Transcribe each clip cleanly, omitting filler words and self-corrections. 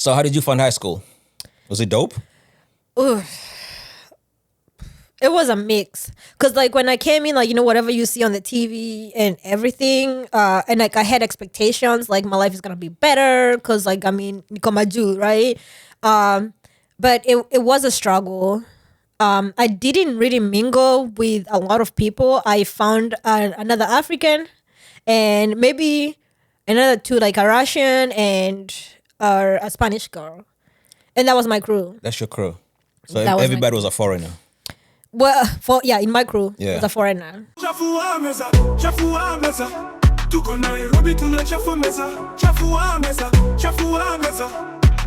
So how did you find high school? Was it dope? Ooh. It was a mix. Because, like, when I came in, like, whatever you see on the TV and everything, and, like, I had expectations, like, my life is going to be better because, like, I mean, niko maju, right? But it was a struggle. I didn't really mingle with a lot of people. I found another African and maybe another two, like a Russian and a Spanish girl. And that was my crew. That's your crew. So That was everybody was a foreigner. Well, in my crew, was a foreigner. ChafuwaMeza, ChafuwaMeza. Tuko Nairobi tuna ChafuwaMeza. ChafuwaMeza, ChafuwaMeza.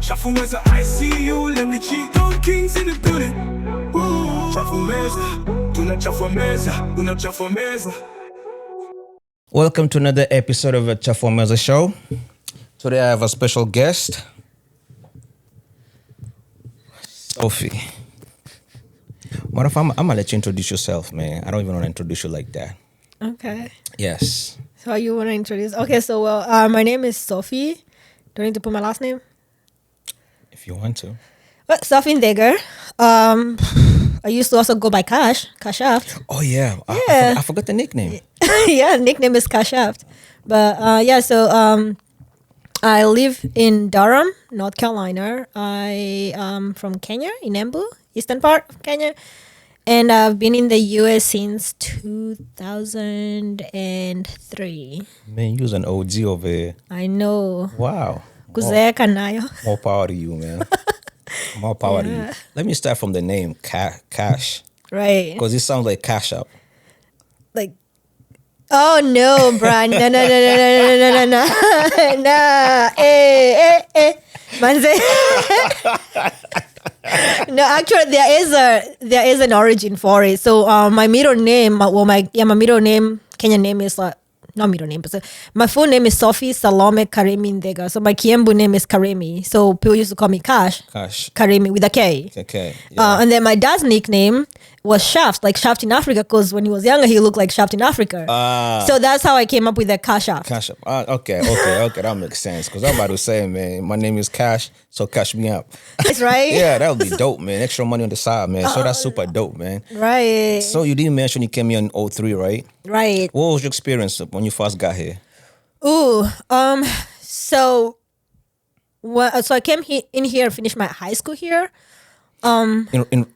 ChafuwaMeza, I see you, Lemmy G. Don't kings in the building. ChafuwaMeza, tuna ChafuwaMeza, tuna ChafuwaMeza. Welcome to another episode of the ChafuwaMeza show. Today I have a special guest, Sophie. What if I'm gonna let you introduce yourself, man? I don't even want to introduce you like that. Okay. Yes. So you want to introduce? Okay, so my name is Sophie. Do I need to put my last name? If you want to. Well, Sophie Ndegger. I used to also go by Kashaft. Oh yeah. Yeah. I forgot the nickname. Yeah, nickname is Kashaft. But so I live in Durham, North Carolina. I am from Kenya, in Embu, eastern part of Kenya. And I've been in the US since 2003. Man, you was an OG over here. I know. Wow. Kuzeeka nayo. More power to you, man. More power to you. Let me start from the name, Cash. Right. Because it sounds like Cash Up. Like, oh no, bruh. No. No. Manze. No, actually there is an origin for it. So my middle name, my middle name, Kenyan name is not middle name, but my full name is Sophie Salome Karemi Ndegger. So my Kiembu name is Karemi. So people used to call me Cash. Karemi with a K. Okay. Yeah. And then my dad's nickname was Shaft, like Shaft in Africa, because when he was younger, he looked like Shaft in Africa. So that's how I came up with the Cash Shaft. Cash Up. Okay. That makes sense. Because I'm about to say, man, my name is Cash, so cash me up. That's right. Yeah, that would be dope, man. Extra money on the side, man. So that's super dope, man. Right. So you didn't mention you came here in 03, right? Right. What was your experience when you first got here? So I came in here, finished my high school here. In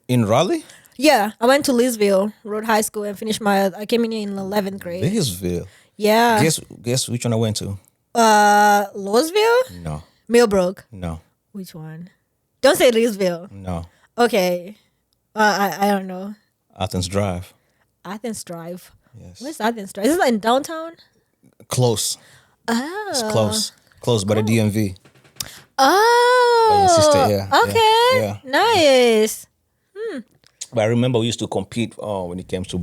Raleigh? Yeah, I went to Leesville Road High School and finished I came in here in 11th grade. Leesville? Yeah. Guess which one I went to? Louisville? No. Millbrook? No. Which one? Don't say Leesville. No. Okay. I don't know. Athens Drive. Athens Drive. Yes. Where's Athens Drive? Is it in downtown? Close. Oh. It's close. Close by the DMV. Oh. By your sister, yeah. Okay. Yeah. Nice. But I remember we used to compete when it came to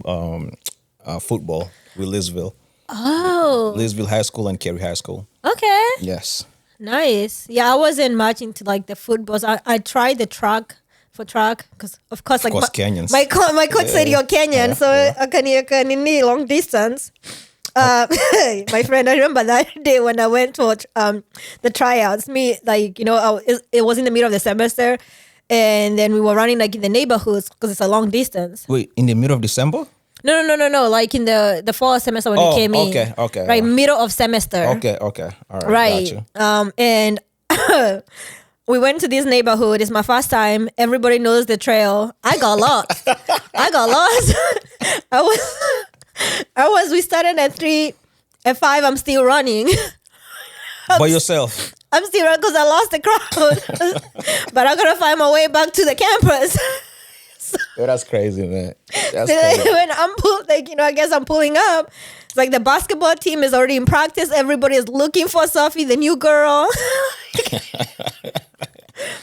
football with Leesville. Oh. Leesville High School and Cary High School. Okay. Yes. Nice. Yeah, I wasn't much into like the footballs. I tried the track because of course Kenyans. My coach said you're Kenyan, so I can need long distance. My friend, I remember that day when I went to the tryouts. It was in the middle of the semester, and then we were running like in the neighborhoods because it's a long distance. Wait, in the middle of December? No. Like in the fall semester when you came in. Okay. Right, middle of semester. Okay. All right. Right. Got you. And we went to this neighborhood. It's my first time. Everybody knows the trail. I got lost. We started at 3. At 5, I'm still running. By yourself? I'm still running because I lost the crowd. But I gotta find my way back to the campus. Yeah, that's crazy, man. That's crazy. crazy. When I guess I'm pulling up. It's like the basketball team is already in practice. Everybody is looking for Sophie, the new girl.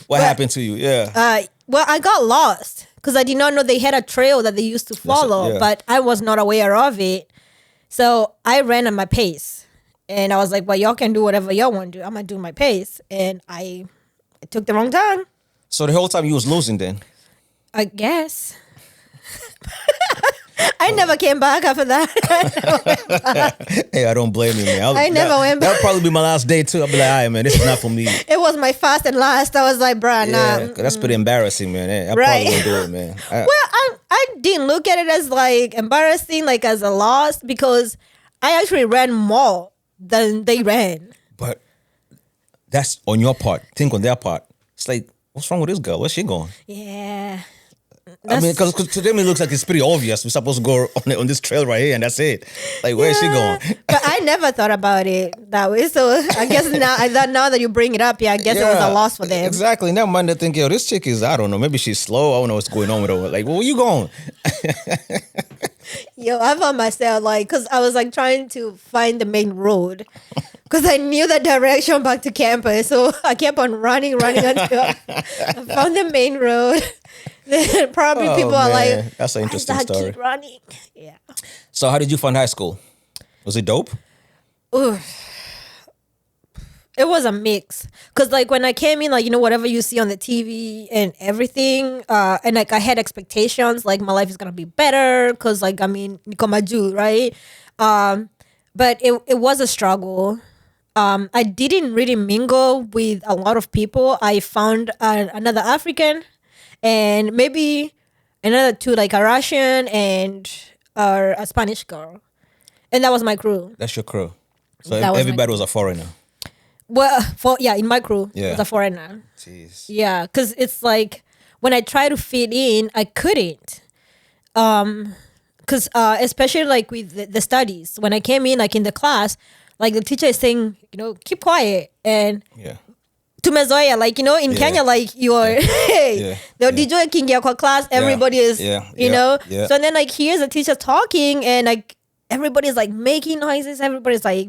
What happened to you? Yeah. Well, I got lost because I did not know they had a trail that they used to follow, but I was not aware of it. So I ran at my pace. And I was like, well, y'all can do whatever y'all want to do. I'm going to do my pace. And I took the wrong turn. So the whole time you was losing then? I guess. I never came back after that. Hey, I don't blame you, man. I never went back. That'll probably be my last day too. I'll be like, all right, man, this is not for me. It was my first and last. I was like, bruh, Yeah, nah. that's pretty embarrassing, man. I Right. probably won't do it, man. Well, I didn't look at it as like embarrassing, like as a loss, because I actually ran more than they ran. But that's on your part. Think on their part. It's like, what's wrong with this girl? Where's she going? Yeah. I mean, because to them it looks like it's pretty obvious. We're supposed to go on this trail right here, and that's it. Like, where is she going? But I never thought about it that way. So I guess now that you bring it up, I guess it was a loss for them. Exactly. Now, man, they think, yo, this chick is, I don't know, maybe she's slow. I don't know what's going on with her. Like, where you going? Yo, I found myself like, because I was like trying to find the main road. Because I knew the direction back to campus. So I kept on running until I found the main road. Then probably people are like, that's an interesting story. Keep running. Yeah. So how did you find high school? Was it dope? Ooh. It was a mix. Because like when I came in, like, whatever you see on the TV and everything, and like I had expectations, like my life is going to be better. Because like, I mean, niko majuu, right? But it was a struggle. I didn't really mingle with a lot of people. I found another African and maybe another two, like a Russian and a Spanish girl. And that was my crew. That's your crew. So That was everybody was a foreigner. Well, in my crew, Yeah. it was a foreigner. Jeez. Yeah, because it's like when I try to fit in, I couldn't. Because especially like with the studies, when I came in, like in the class, like the teacher is saying, keep quiet. And Yeah. tumezoea, like, in Kenya, like you're, hey, the DJ kingia kwa class, everybody is, Yeah. So then like here's the teacher talking and like everybody's like making noises, everybody's like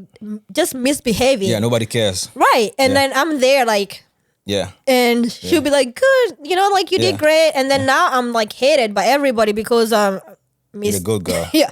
just misbehaving. Yeah, nobody cares. Right. And then I'm there like, Yeah. and she'll be like, good, like you Yeah. did great. And then now I'm like hated by everybody because You're a good girl. Yeah.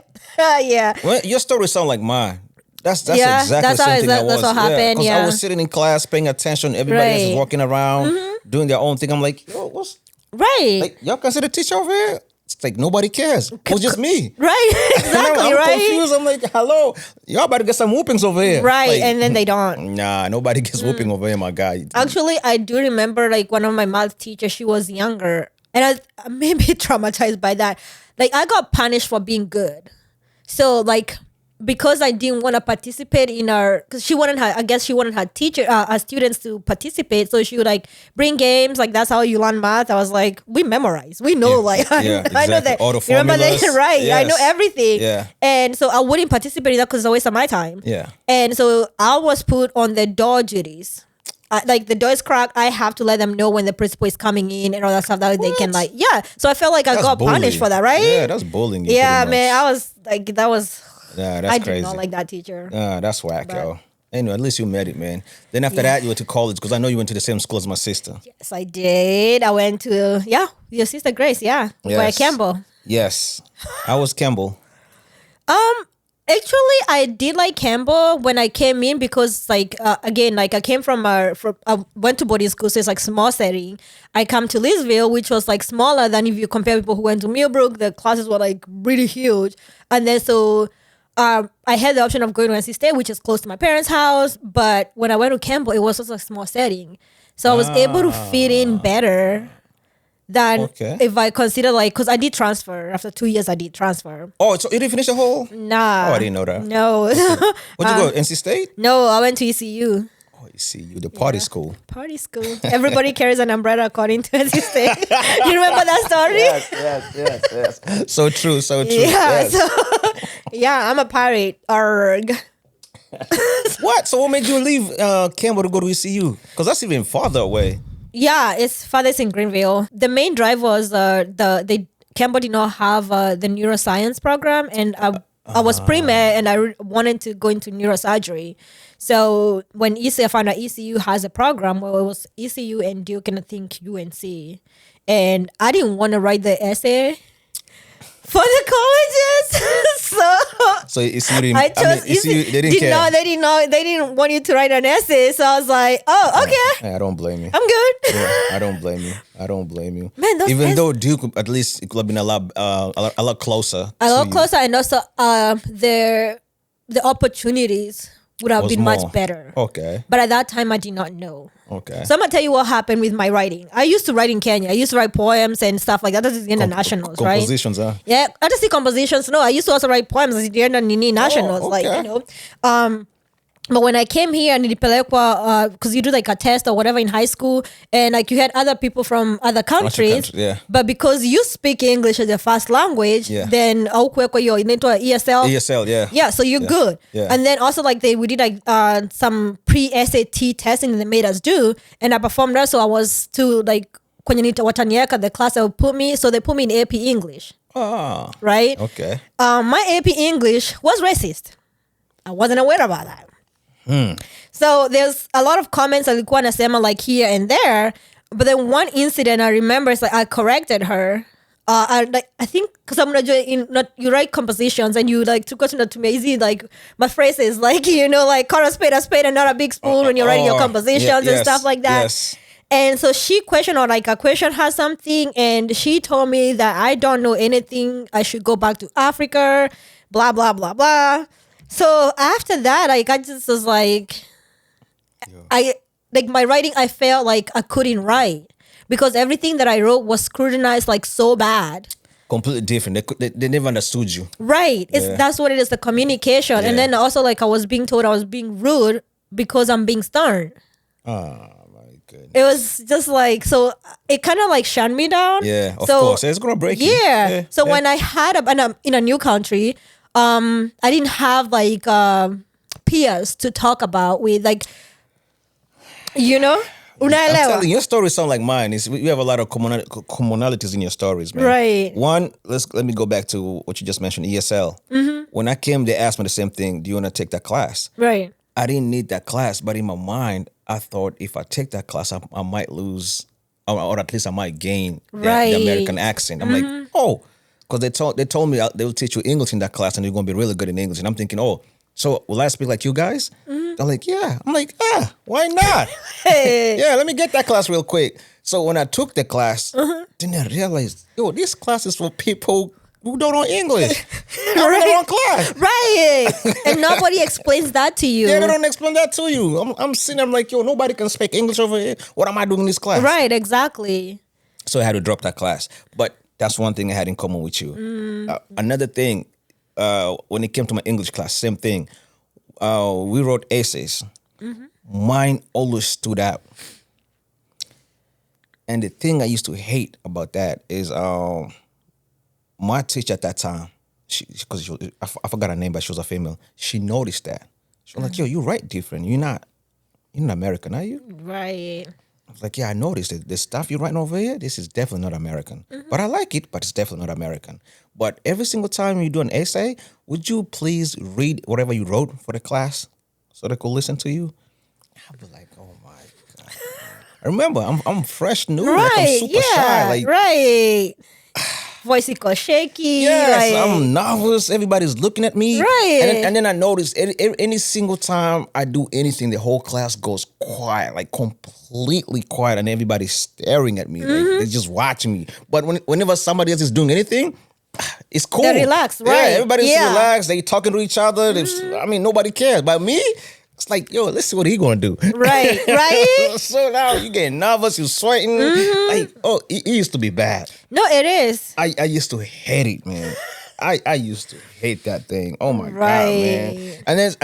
Yeah. Well, your story sound like mine. That's Yeah, exactly that's the how same thing that's what happened, 'cause I yeah. was sitting in class paying attention. Everybody else is Right. walking around doing their own thing. I'm like, yo, what's Right. like? Y'all consider the teacher over here? It's like nobody cares. It was just me. Right. And Exactly. I'm Right. confused. I'm like, hello, y'all about to get some whoopings over here. Right. Like, And then they don't. nah, nobody gets whooping over here, my guy. Actually, I do remember like one of my math teachers, she was younger. And I may be traumatized by that. Like I got punished for being good. So like because I didn't want to participate in because she wanted her students to participate. So she would like bring games, like that's how you learn math. I was like, we memorize, we know, like Yeah, I know exactly. that. All the Remember that, formulas. right? I know Yes. everything. Yeah. And so I wouldn't participate in that because it's a waste of my time. Yeah. And so I was put on the door duties. Like the door is cracked, I have to let them know when the principal is coming in and all that stuff that they can like, yeah. So I felt like I That's got punished bullying. for that, right? Yeah, that's bullying. You Yeah, pretty man. much. I was like, that was. Yeah, that's I crazy. did not like that teacher. That's whack, yo. Anyway, at least you met it, man. Then after that, you went to college because I know you went to the same school as my sister. Yes, I did. I went to your sister Grace. Yeah, by Campbell. Yes. How was Campbell? Actually, I did like Campbell when I came in because, like, again, like I came from I went to boarding school, so it's like small setting. I come to Leesville, which was like smaller than if you compare people who went to Millbrook. The classes were like really huge, and then so I had the option of going to NC State, which is close to my parents' house. But when I went to Campbell, it was just a small setting, so I was able to fit in better than if I consider like, because I did transfer after 2 years. I did transfer. Oh, so you didn't finish the whole? Nah. Oh, I didn't know that. No. Where'd you go? NC State? No, I went to ECU. Oh, ECU, the party school. Party school. Everybody carries an umbrella according to NC State. You remember that story? Yes. So true, so true. Yeah. Yes. So, yeah, I'm a pirate. Arg. What? So what made you leave Campbell to go to ECU? Because that's even farther away. Yeah, it's farthest in Greenville. The main drive was Campbell did not have the neuroscience program, and I was pre-med and I wanted to go into neurosurgery. So when I found out ECU has a program, well, it was ECU and Duke and I think UNC, and I didn't want to write the essay for the colleges. So it's really, I chose. they didn't care. No, they didn't know. They didn't want you to write an essay. So I was like, oh, okay. I don't blame you. I'm good. Yeah, I don't blame you. I don't blame you. Man, those even though Duke, at least it could have been a lot closer. A lot closer, and also the opportunities would have Was been more. much better. Okay. But at that time, I did not know. Okay. So I'm gonna tell you what happened with my writing. I used to write in Kenya. I used to write poems and stuff like that. That is in the nationals, right? Compositions, huh? Yeah, I just see compositions. No, I used to also write poems at the end of Nini nationals, okay. like you know. But when I came here, nilipelekwa because you do like a test or whatever in high school, and like you had other people from other countries. Yeah. But because you speak English as your first language, Yeah. then aukuwekwa yo inaitwa ESL. ESL, yeah. Yeah, so you're good. Yeah. And then also like we did like some pre-SAT testing that they made us do, and I performed that. So I was to like kwenye watanieka the class they would put me. So they put me in AP English, Ah. right? Okay. My AP English was racist. I wasn't aware about that. So there's a lot of comments alikuwa nasema like here and there, but then one incident I remember is like I corrected her. I think because I'm not you write compositions and you like took us to me easy like my phrases like you know like call a spade and not a big spoon when you're writing your compositions and stuff like that. Yes. And so she questioned or like a question has something and she told me that I don't know anything. I should go back to Africa, blah blah blah blah. So after that, like I just was like, I like my writing. I felt like I couldn't write because everything that I wrote was scrutinized like so bad. Completely different. They never understood you. Right. That's what it is. The communication, and then also like I was being told I was being rude because I'm being stern. Oh my goodness. It was just like so. It kind of like shut me down. Yeah, of course. It's gonna break you. Yeah. So when I had in a new country. I didn't have like peers to talk about with like, you know, I'm telling you, your stories sound like mine. We have a lot of commonalities in your stories, man. Right. One, let me go back to what you just mentioned, ESL. When I came, they asked me the same thing. Do you want to take that class? Right. I didn't need that class, but in my mind, I thought if I take that class, I might lose, or at least I might gain the American accent. I'm like, oh. Because they told me they will teach you English in that class and you're going to be really good in English. And I'm thinking, oh, so will I speak like you guys? They're like, yeah. I'm like, yeah, why not? Yeah, let me get that class real quick. So when I took the class, then I realized, yo, this class is for people who don't know English. I'm in the wrong class. Right. And nobody explains that to you. Yeah, they don't explain that to you. I'm sitting there, I'm like, yo, nobody can speak English over here. What am I doing in this class? Right, exactly. So I had to drop that class. But that's one thing I had in common with you. Another thing, when it came to my English class, same thing. We wrote essays. Mine always stood out. And the thing I used to hate about that is my teacher at that time, I forgot her name, but she was a female. She noticed that. She was like, yo, you write different. You're not American, are you? Right. I was like, yeah, I noticed it. The stuff you're writing over here, this is definitely not American. But I like it, but it's definitely not American. But every single time you do an essay, would you please read whatever you wrote for the class so they could listen to you? I'd be like, oh my God. Remember, I'm fresh new. Right. Like I'm super shy. Like, right. Voice is shaky. yes, like, I'm nervous. Everybody's looking at me. Right. And then I noticed any single time I do anything, the whole class goes quiet, like completely quiet, and everybody's staring at me. Like they're just watching me. But whenever somebody else is doing anything, it's cool. They're relaxed, right? Yeah, everybody's relaxed. They talking to each other. I mean, nobody cares. But me, it's like, yo, let's see what he gonna do. Right, right. So now you getting nervous, you sweating. Like, oh, it used to be bad. No, it is. I used to hate it, man. I used to hate that thing. Oh my God, man. And then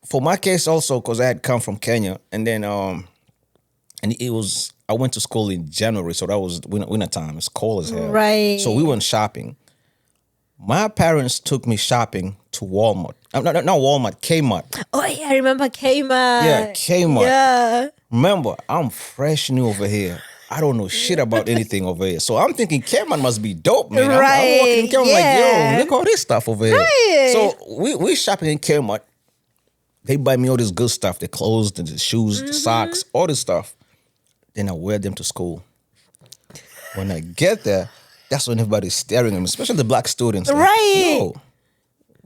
for my case also, because I had come from Kenya, and then and it was I went to school in January, so that was winter time. It's cold as hell. Right. So we went shopping. My parents took me shopping to Walmart. Not Walmart, Kmart. Oh yeah, I remember Kmart. Yeah, Kmart. Yeah. Remember, I'm fresh new over here. I don't know shit about anything over here. So I'm thinking Kmart must be dope, man. Right. I'm walking in Kmart like, yo, look all this stuff over here. Right. So we shopping in Kmart. They buy me all this good stuff, the clothes, the shoes, the socks, all this stuff. Then I wear them to school. When I get there, that's when everybody's staring at me, especially the black students. Like, Right. yo,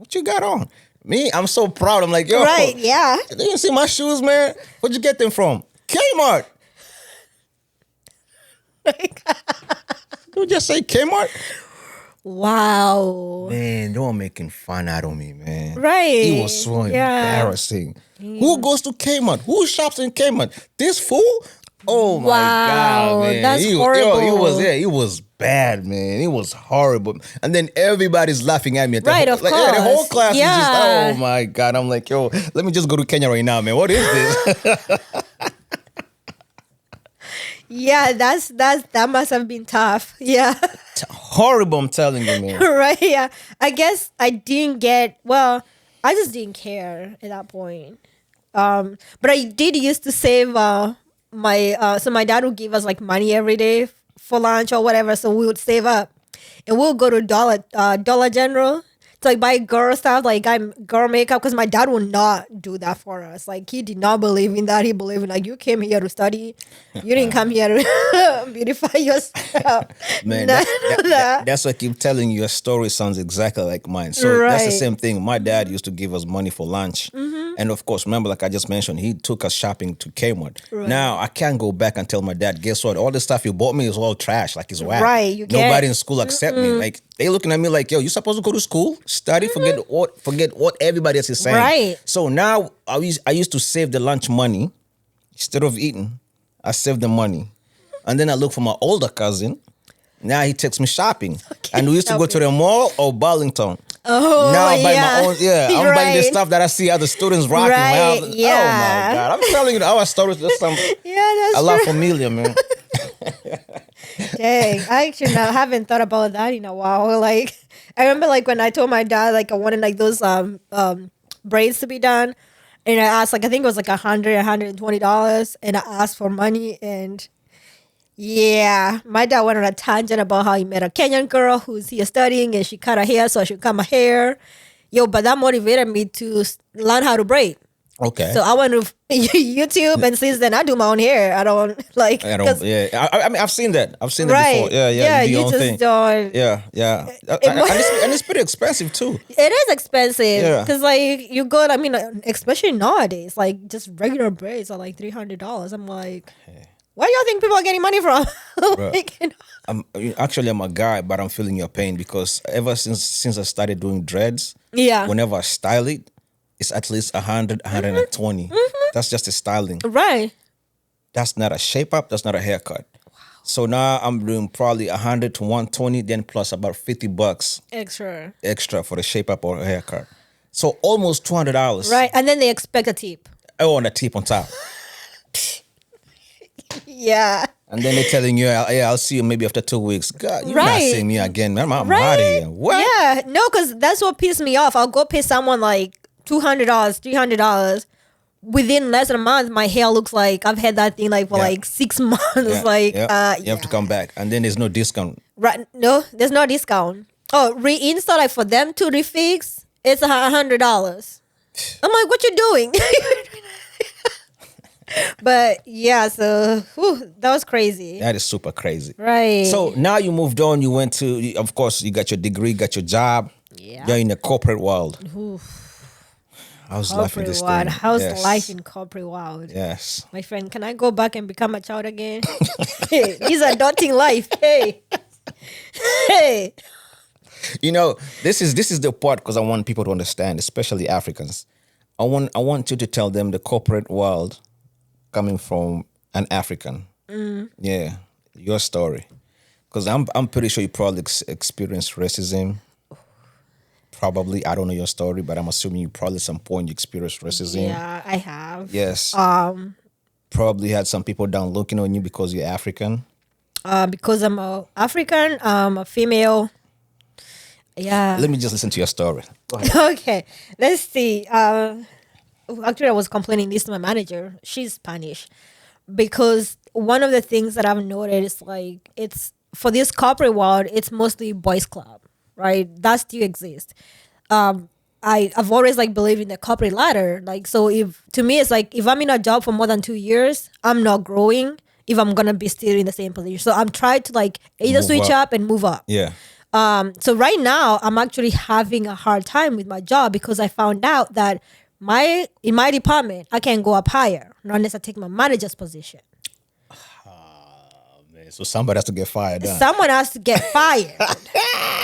What you got on? Me, I'm so proud. I'm like, yo. Right, yeah. Do you see my shoes, man? Where'd you get them from? Kmart. You just say Kmart? Wow. Man, they were making fun out of me, man. Right. It was so embarrassing. Who goes to Kmart? Who shops in Kmart? This fool? Oh my God, man. That's It horrible. it was bad, man. It was horrible. And then everybody's laughing at me. Right, of course. Yeah, the whole class is just, Yeah. oh my God. I'm like, yo, let me just go to Kenya right now, man. What is this? Yeah, that must have been tough. Yeah. Horrible, I'm telling you, man. Right, yeah. I guess I just didn't care at that point. But I did used to save my dad would give us like money every day for lunch or whatever, so we would save up. And we'll go to Dollar General to like buy girl stuff, like girl makeup, because my dad would not do that for us. Like he did not believe in that. He believed in like, you came here to study. You didn't come here to beautify yourself. Man, None of that. that's why I keep telling you. Your story sounds exactly like mine. So that's the Right. same thing. My dad used to give us money for lunch. And of course, remember, like I just mentioned, he took us shopping to Kmart. Right. Now, I can't go back and tell my dad, guess what? All the stuff you bought me is all trash. Like, it's whack. Right, you can't. Nobody in school accept me. Like, they looking at me like, yo, you supposed to go to school, study, forget what everybody else is saying. Right. So now, I used to save the lunch money. Instead of eating, I save the money. And then I look for my older cousin. Now he takes me shopping. And we used to go to the mall or Burlington. Oh, Now I buy my own, I'm buying the Right. stuff that I see other students rocking. Right, Man, yeah. Oh my God. I'm telling you, our stories just some Yeah, that's a lot true. familiar, man. Dang, I actually haven't thought about that in a while. Like, I remember like when I told my dad like I wanted like those braids to be done, and I asked like I think it was like $120, and I asked for money, and yeah, my dad went on a tangent about how he met a Kenyan girl who's here studying, and she cut her hair so I should cut my hair. Yo, but that motivated me to learn how to braid. Okay. So I went to YouTube, and since then I do my own hair. I don't like. I don't, yeah. I mean, I've seen that. I've seen it Right. before. Yeah. You do your You own just thing. don't. Yeah. And it's pretty expensive too. It is expensive Yeah. because like you go. I mean, especially nowadays, like just regular braids are like $300. I'm like, where do y'all think people are getting money from? Like, you know. I'm a guy, but I'm feeling your pain because ever since I started doing dreads, Yeah. whenever I style it, it's at least 100, 120. That's just the styling. Right. That's not a shape up. That's not a haircut. Wow. So now I'm doing probably 100 to 120, then plus about $50 Extra. for the shape up or a haircut. So almost $200. Right. And then they expect a tip. Oh, and a tip on top. Yeah. And then they're telling you, yeah, I'll see you maybe after 2 weeks. God, you're not Right. seeing me again, man. I'm Right. out of here. What? Yeah. No, because that's what pissed me off. I'll go pay someone like $200, $300. Within less than a month, my hair looks like I've had that thing like for Yeah. like 6 months. Yeah, Like, yeah. You have to come back. And then there's no discount. Right? No, there's no discount. Oh, reinstall like for them to refix, it's $100. I'm like, what you doing? But yeah, so that was crazy. That is super crazy. Right. So now you moved on. You went to, of course, you got your degree, got your job. Yeah. You're in the corporate world. How's life in corporate this world. thing? How's Yes. life in corporate world? Yes. My friend, can I go back and become a child again? Hey, he's adulting life. Hey. Hey. You know, this is the part because I want people to understand, especially Africans. I want you to tell them the corporate world coming from an African. Yeah, your story. Because I'm pretty sure you probably experienced racism. Probably, I don't know your story, but I'm assuming you probably at some point you experienced racism. Yeah, I have. Yes. Probably had some people down looking on you because you're African. Because I'm a African, a female. Yeah. Let me just listen to your story. Go ahead. Okay, let's see. Actually, I was complaining this to my manager. She's Spanish, because one of the things that I've noticed is like it's for this corporate world, it's mostly boys' club, right? That still exists. I've always like believed in the corporate ladder. Like, so if to me it's like if I'm in a job for more than 2 years, I'm not growing. If I'm gonna be still in the same position, so I'm trying to like either Move switch up. up and move up. Yeah. So right now, I'm actually having a hard time with my job because I found out that in my department, I can go up higher, not unless I take my manager's position. Man, so somebody has to get fired. Huh? Someone has to get fired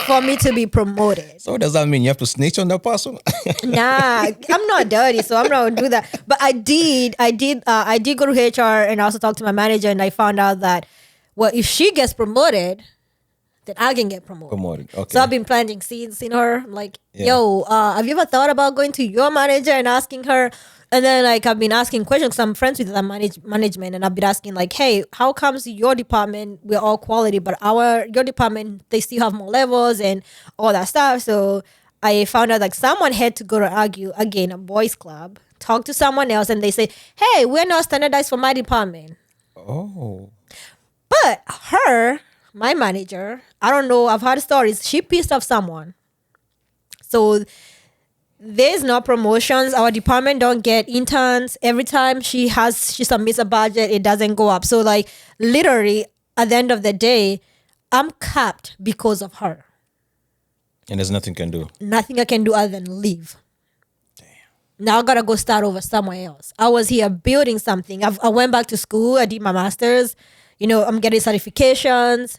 for me to be promoted. So does that mean you have to snitch on that person? Nah, I'm not dirty, so I'm not gonna do that. But I did go to HR and also talk to my manager, and I found out that, well, if she gets promoted, then I can get promoted. Okay. So I've been planting seeds in her. I'm like, yo, have you ever thought about going to your manager and asking her? And then like I've been asking questions because I'm friends with the management, and I've been asking like, hey, how comes your department, we're all quality, but your department, they still have more levels and all that stuff. So I found out like someone had to go to argue again, a boys club, talk to someone else, and they say, hey, we're not standardized for my department. Oh. But my manager, I don't know, I've heard stories, she pissed off someone. So there's no promotions. Our department don't get interns. Every time she submits a budget, it doesn't go up. So like literally at the end of the day, I'm capped because of her. And there's nothing you can do. Nothing I can do other than leave. Damn. Now I gotta go start over somewhere else. I was here building something. I went back to school. I did my master's. I'm getting certifications.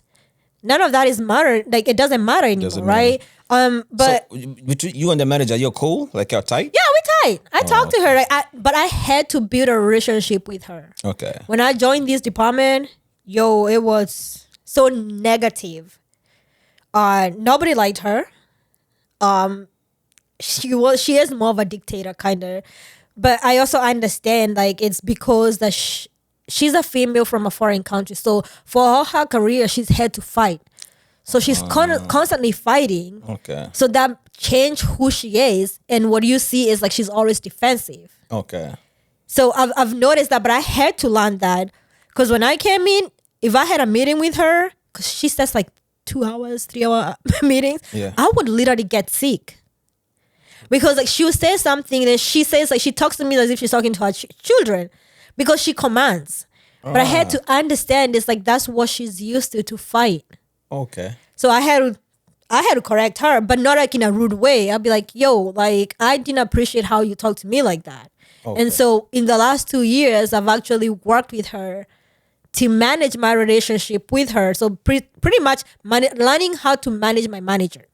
None of that is matter. Like it doesn't matter anymore, right? But so, between you and the manager, you're cool? Like you're tight? Yeah, we're tight. I talked to her, but I had to build a relationship with her. Okay. When I joined this department, it was so negative. Nobody liked her. She is more of a dictator kind of, but I also understand like it's because she's a female from a foreign country. So for her career, she's had to fight. So she's constantly fighting. Okay. So that changed who she is. And what you see is like she's always defensive. Okay. So I've noticed that, but I had to learn that. Because when I came in, if I had a meeting with her, because she says like 2 hours, 3 hour meetings, I would literally get sick. Because like she would say something and she says like she talks to me as if she's talking to her children. Because she commands. But I had to understand it's like that's what she's used to fight. Okay. So I had to correct her, but not like in a rude way. I'd be like, yo, like I didn't appreciate how you talk to me like that. Okay. And so in the last 2 years, I've actually worked with her to manage my relationship with her. So pretty much learning how to manage my manager.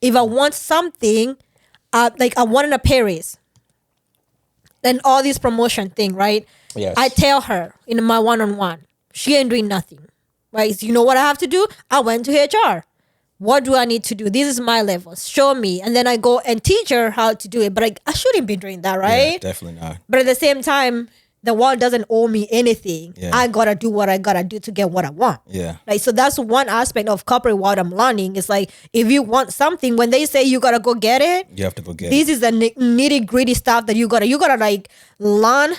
If I want something, like I wanted a pay raise, then all this promotion thing, right? Yes. I tell her in my one-on-one, she ain't doing nothing. Right? So you know what I have to do? I went to HR. What do I need to do? This is my level. Show me. And then I go and teach her how to do it. But I shouldn't be doing that, right? Yeah, definitely not. But at the same time, the world doesn't owe me anything. Yeah. I got to do what I got to do to get what I want. Yeah. Right? So that's one aspect of corporate what I'm learning. It's like, if you want something, when they say you got to go get it, you have to go get this is the nitty gritty stuff that you got to like learn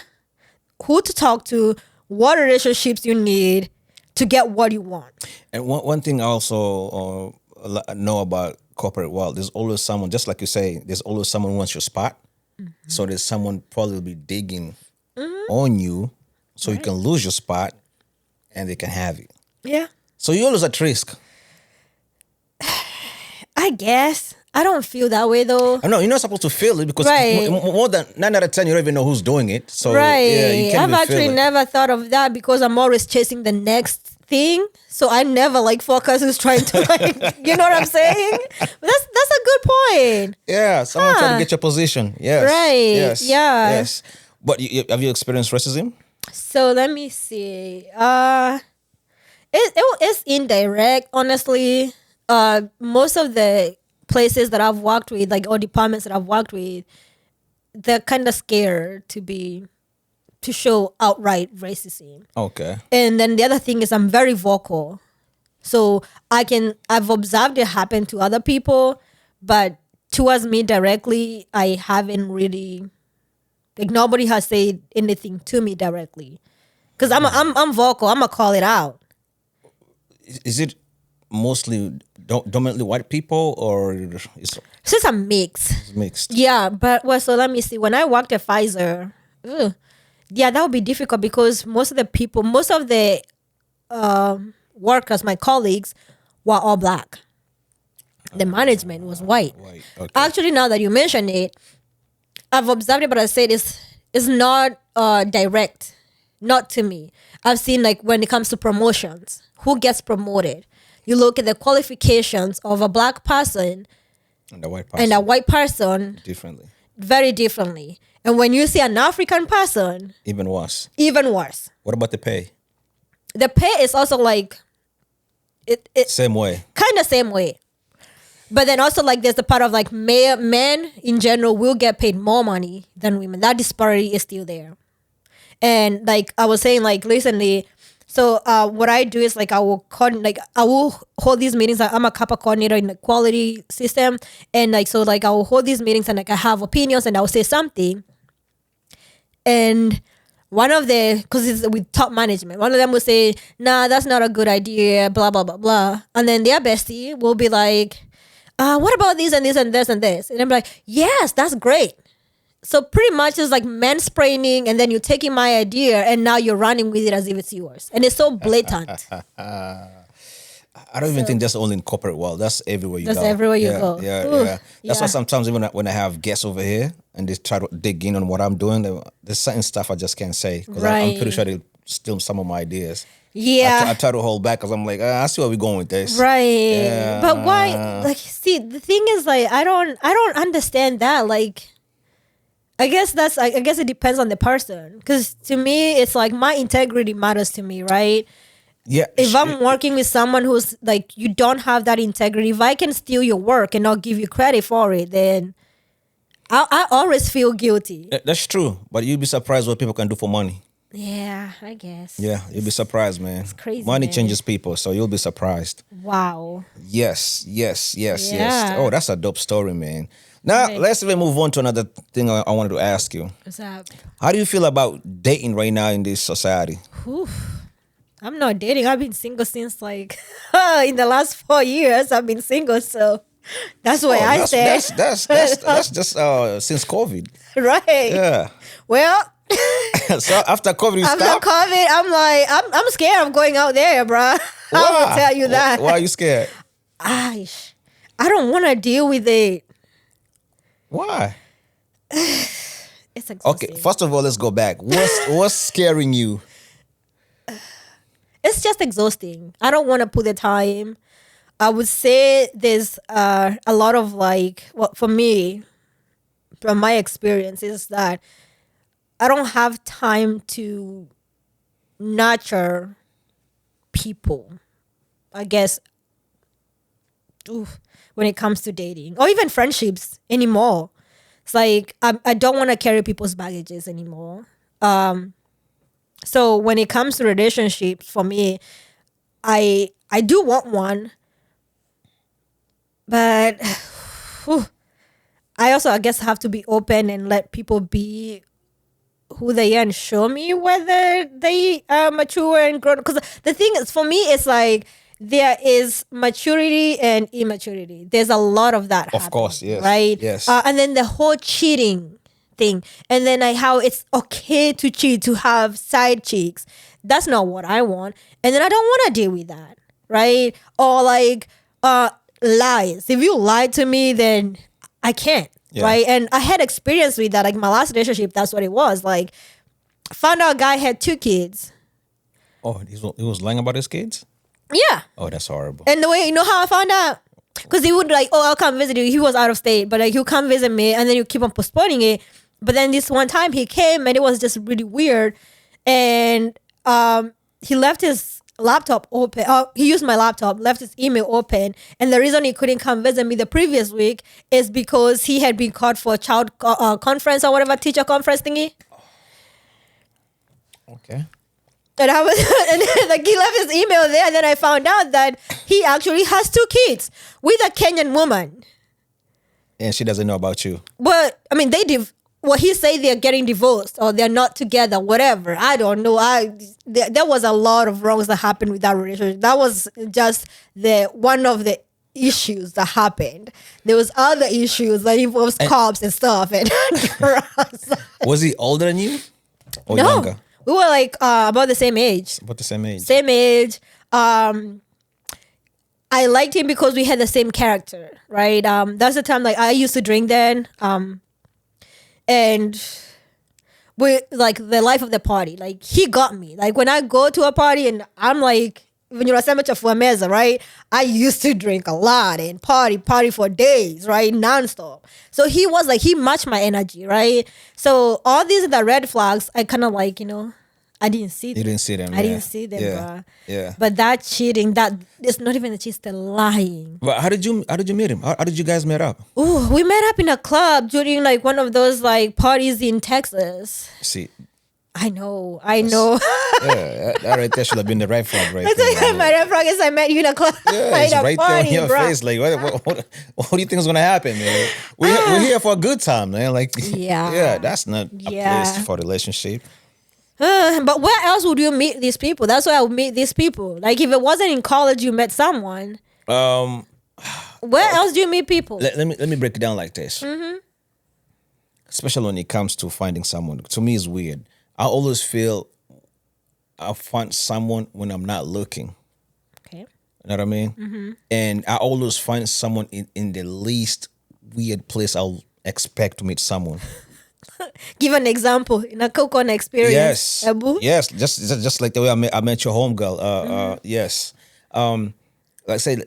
who to talk to, what relationships you need to get what you want. And one thing I also know about corporate world, there's always someone, just like you say, there's always someone who wants your spot. Mm-hmm. So there's someone probably be digging on you so you can lose your spot and they can have it. Yeah. So you're always at risk. I guess. I don't feel that way though. I know you're not supposed to feel it because more than 9 out of 10 you don't even know who's doing it. So yeah, I've actually never thought of that because I'm always chasing the next thing. So I never like focus who's trying to like, you know what I'm saying? But that's a good point. Yeah, someone trying to get your position. Yes. Right. Yes. Yeah. Yes. But have you experienced racism? So let me see. It's indirect, honestly. Most of the places that I've worked with, like or departments that I've worked with, they're kind of scared to show outright racism. Okay. And then the other thing is I'm very vocal. So I've observed it happen to other people, but towards me directly, I haven't really, like nobody has said anything to me directly. Because I'm vocal, I'm gonna call it out. Is it mostly dominantly white people or it's just a mix? It's mixed. Yeah, but so let me see. When I worked at Pfizer, that would be difficult because most of the workers, my colleagues, were all black. The management was white. Okay. Actually, now that you mention it, I've observed it, but I said it's not direct, not to me. I've seen like when it comes to promotions, who gets promoted. You look at the qualifications of a black person and a white person differently, very differently. And when you see an African person, even worse. What about the pay? The pay is also like it Same way. kind of same way. But then also like there's the part of like men in general will get paid more money than women. That disparity is still there. And like I was saying like recently, so what I do is like I will hold these meetings. I'm a CAPA coordinator in the quality system, and like so like I will hold these meetings and like I have opinions and I will say something. And one of because it's with top management, one of them will say, "Nah, that's not a good idea." Blah blah blah blah, and then their bestie will be like, "What about this and this and this and this?" And I'm like, "Yes, that's great." So pretty much it's like mansplaining, and then you're taking my idea and now you're running with it as if it's yours. And it's so blatant. I don't even think that's only in corporate world. That's everywhere you go. That's everywhere you go. Yeah. That's why sometimes even when I have guests over here and they try to dig in on what I'm doing, there's certain stuff I just can't say. Because I'm pretty sure they steal some of my ideas. Yeah. I try to hold back because I'm like, I see where we're going with this. Right. Yeah. But why? Like, see, the thing is like, I don't understand that. Like, I guess it depends on the person. Because to me, it's like my integrity matters to me, right? Yeah. If I'm working with someone who's like, you don't have that integrity, if I can steal your work and not give you credit for it, then I always feel guilty. That's true. But you'd be surprised what people can do for money. Yeah, I guess. Yeah, you'll be surprised, man. It's crazy. Money man. changes people, so you'll be surprised. Wow. Yes. Yeah. Oh, that's a dope story, man. Now, let's even move on to another thing I wanted to ask you. What's up? How do you feel about dating right now in this society? I'm not dating. I've been single since like in the last 4 years. I've been single, so that's why I say That's just since COVID. right. Yeah. Well, So after COVID, you after stopped? COVID, I'm like I'm scared of going out there, bruh. I will tell you that. Why are you scared? I don't want to deal with it. Why? It's exhausting. Okay, first of all, let's go back. What's scaring you? It's just exhausting. I don't want to put the time. I would say there's a lot of like, well, for me, from my experience, is that I don't have time to nurture people, I guess, when it comes to dating or even friendships anymore. It's like I don't want to carry people's baggages anymore. So when it comes to relationships, for me, I do want one, but I also, I guess, have to be open and let people be who they are and show me whether they are mature and grown. Because the thing is, for me, it's like there is maturity and immaturity. There's a lot of that happening, Of course, yes. right? Yes. And then the whole cheating thing, and then like how it's okay to cheat, to have side chicks. That's not what I want, and then I don't want to deal with that, right? Or like lies. If you lie to me, then I can't. Yeah. Right. And I had experience with that. Like my last relationship, that's what it was. Like, I found out a guy had 2 kids. Oh, he was lying about his kids? Yeah. Oh, that's horrible. And the way, you know how I found out? Because he would like, oh, I'll come visit you. He was out of state, but like he'll come visit me, and then you keep on postponing it. But then this one time he came, and it was just really weird. And he left his laptop open. He used my laptop, left his email open, and the reason he couldn't come visit me the previous week is because he had been called for a child conference or whatever, teacher conference thingy. Okay. And I was, and then, like, he left his email there, and then I found out that he actually has 2 kids with a Kenyan woman. And she doesn't know about you. But I mean, he say they're getting divorced or they're not together, whatever. I don't know. There was a lot of wrongs that happened with that relationship. That was just one of the issues that happened. There was other issues that involves cops and stuff and drugs. Was he older than you? Or No, younger? we were like about the same age. About the same age. Same age. I I liked him because we had the same character, right? That's the time like I used to drink then, and we like the life of the party. Like he got me. Like when I go to a party and I'm like, when you're a ChafuwaMeza, right? I used to drink a lot and party for days, right? Nonstop. So he was like, he matched my energy, right? So all these are the red flags. I kind of like, I didn't see them. You didn't see them. I didn't see them, yeah. bro. Yeah. But that cheating, that it's not even a cheat, they're lying. But how did you meet him? How did you guys meet up? Oh, we met up in a club during like one of those like parties in Texas. See. I know. Yeah, that right there should have been the right flag right That's there. like my red flag is I met you in a club. Yeah, it's right there on your face. Like, what do you think is gonna happen, man? We're here for a good time, man. Like, yeah, that's not a place for relationship. But where else would you meet these people? That's where I would meet these people. Like, if it wasn't in college, you met someone. Where else do you meet people? Let me break it down like this. Especially when it comes to finding someone, to me, it's weird. I always feel I find someone when I'm not looking. Okay. You know what I mean? And I always find someone in the least weird place I'll expect to meet someone. Give an example in a coconut experience. Yes. Abu? Yes. Just like the way I met your homegirl. Yes. Like I said,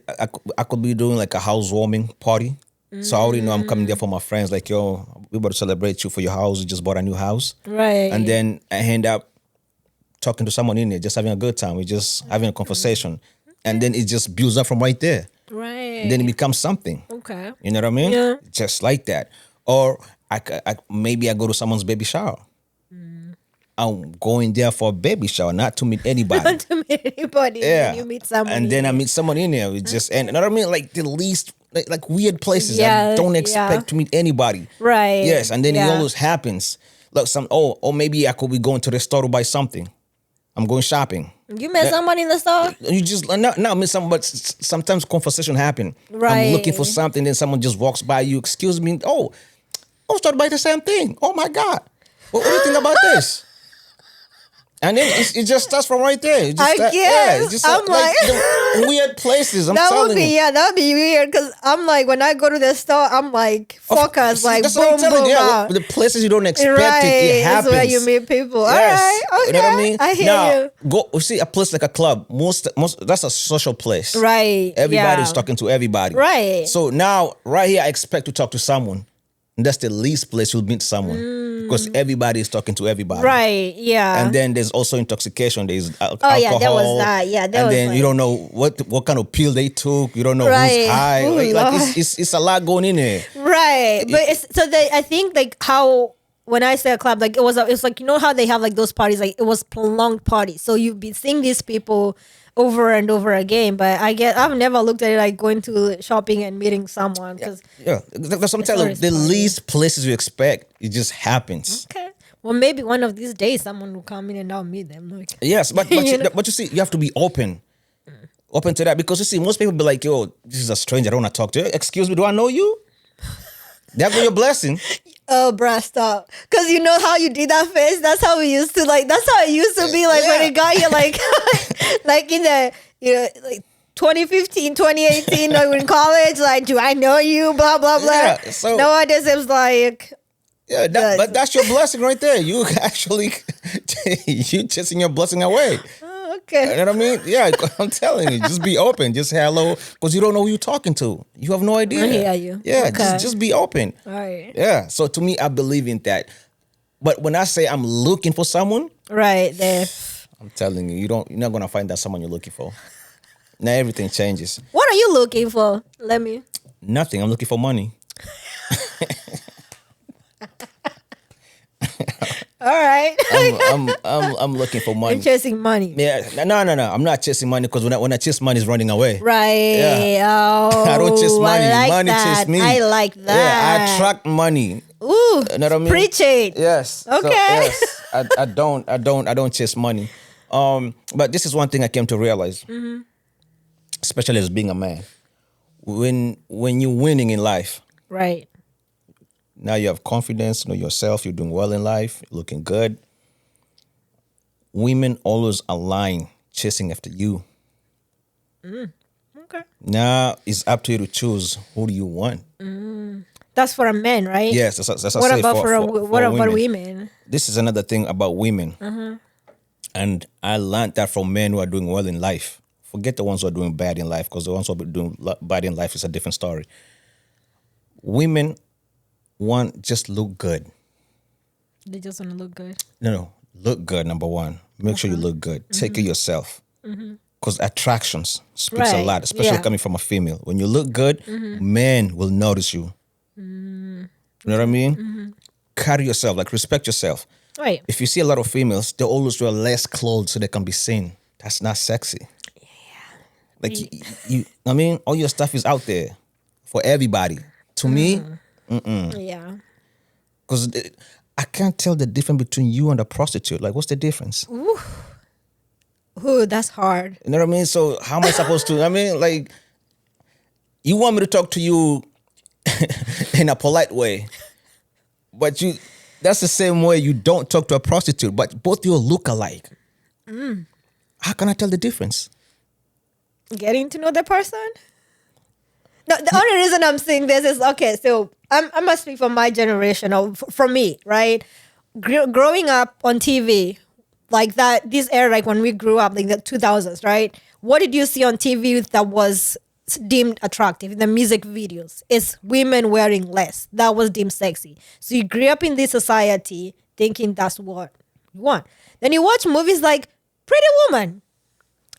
I could be doing like a housewarming party. So I already know I'm coming there for my friends. Like, yo, we about to celebrate you for your house. You just bought a new house. Right. And then I end up talking to someone in there, just having a good time. We're just having a conversation. And then it just builds up from right there. Right. And then it becomes something. Okay. You know what I mean? Yeah. Just like that. Or maybe I go to someone's baby shower. I'm going there for a baby shower, not to meet anybody. Not to meet anybody. Yeah. You meet someone. And then I meet someone in there. We just, and you know what I mean? Like the least, like weird places. Yeah, I don't expect to meet anybody. Right. Yes. And then it always happens. Like or maybe I could be going to the store to buy something. I'm going shopping. You met someone in the store? You just, not meet someone, but sometimes conversation happen. Right. I'm looking for something, then someone just walks by you. Excuse me. Oh, I was trying to buy the same thing. Oh my God. What do you think about this? And then it just starts from right there. It just I guess. it's just I'm like the weird places. that would be weird because I'm like when I go to the store, I'm like focused, like that's boom, what I'm telling boom, you. out. The places you don't expect Right. it happens. That's where you meet people. Yes. All right, okay. You know what I mean? I hear now, you. Go see a place like a club. Most that's a social place. Right. Everybody's talking to everybody. Right. So now, right here, I expect to talk to someone. And that's the least place you'll meet someone. Because everybody is talking to everybody. Right, yeah. And then there's also intoxication. There's alcohol. Oh, yeah, there was that. Yeah, there and was then like, you don't know what kind of pill they took. You don't know Right. who's high. Ooh, Like Lord. it's a lot going in there. right. But I think like how when I say a club, like it's like, you know how they have like those parties, like it was prolonged parties. So you've been seeing these people over and over again. But I've never looked at it like going to shopping and meeting someone. Cause Yeah, that's what I'm telling you. The least places you expect, it just happens. okay. Well, maybe one of these days someone will come in and I'll meet them. Like, Yes, but you see, you have to be open to that, because you see, most people be like, yo, this is a stranger, I don't want to talk to you. Excuse me, do I know you? There go your blessing. oh, bruh, stop. Because you know how you did that face? That's how we used to, like, that's how it used to be, like, when it got you, like, like in the, like, 2015, 2018, like, in college, like, do I know you? Blah, blah, blah. Yeah, so- Nowadays, it was like, Yeah, but that's your blessing right there. You actually, you chasing your blessing away. oh, okay. You know what I mean? Yeah, I'm telling you, just be open. Just say hello, because you don't know who you're talking to. You have no idea. I hear you. Yeah, Okay. just be open. All right. Yeah, so to me, I believe in that. But when I say I'm looking for someone, Right there. I'm telling you, you're not gonna find that someone you're looking for. Now everything changes. What are you looking for? Let me. Nothing. I'm looking for money. All right. I'm looking for money. I'm chasing money. Yeah, no. I'm not chasing money, because when I chase money, it's running away. Right. Yeah. Oh, I don't chase money. I like Money that. chase me. I like Yeah, that. I attract money. Ooh. You know what I mean? Preach it. Yes. Okay. So, yes. I don't chase money. But this is one thing I came to realize, especially as being a man. When you're winning in life, Right. now you have confidence, you know yourself, you're doing well in life, you're looking good. Women always align chasing after you. Okay. Now it's up to you to choose who do you want. That's for a man, right? Yes, that's What I say about what about women. women? This is another thing about women. And I learned that from men who are doing well in life. Forget the ones who are doing bad in life, because the ones who are doing bad in life is a different story. Women want just look good. They just want to look good. No, look good, number one. Make sure you look good. Take care of yourself. Because attractions speaks a Right, lot, especially yeah. coming from a female. When you look good, men will notice you. You know what I mean? Carry yourself, like respect yourself. Right. If you see a lot of females, they always wear less clothes so they can be seen. That's not sexy. Like I mean, all your stuff is out there for everybody. To me, Yeah. because I can't tell the difference between you and a prostitute. Like, what's the difference? Ooh, that's hard. You know what I mean? So how am I supposed to? I mean, like, you want me to talk to you in a polite way, but that's the same way you don't talk to a prostitute, but both you look alike. How can I tell the difference? Getting to know the person. No, the only reason I'm saying this is okay. So I must speak from my generation, or from me, right? Growing up on TV, like that, this era, like when we grew up, like the 2000s, right? What did you see on TV that was deemed attractive in the music videos? It's women wearing less. That was deemed sexy. So you grew up in this society thinking that's what you want. Then you watch movies like Pretty Woman,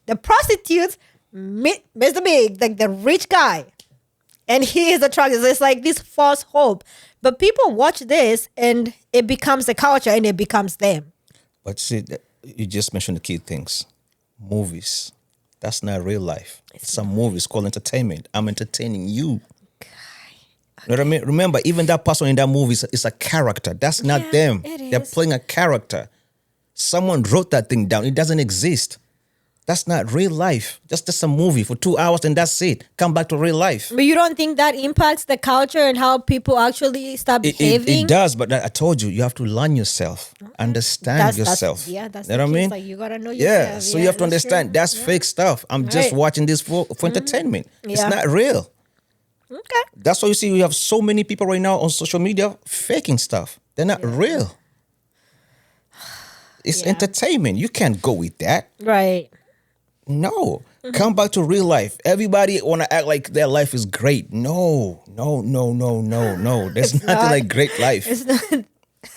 the prostitutes, Mr. Big, like the rich guy, and he is attractive. So it's like this false hope. But people watch this and it becomes a culture and it becomes them. But see, you just mentioned the key things. Movies. That's not real life. Some movies called entertainment. I'm entertaining you. You know what I mean? Remember, even that person in that movie is a character. That's not them. They're playing a character. Someone wrote that thing down. It doesn't exist. That's not real life. Just a movie for 2 hours and that's it. Come back to real life. But you don't think that impacts the culture and how people actually start behaving? It does, but I told you, you have to learn yourself. Understand yourself. That's you know what I mean? Like you gotta know yourself. Yeah, so you have to understand that's fake stuff. I'm just watching this for entertainment. It's not real. Okay. That's why you see we have so many people right now on social media faking stuff. They're not real. It's entertainment. You can't go with that. Right. No. Come back to real life. Everybody want to act like their life is great. No. There's nothing like great life. It's not.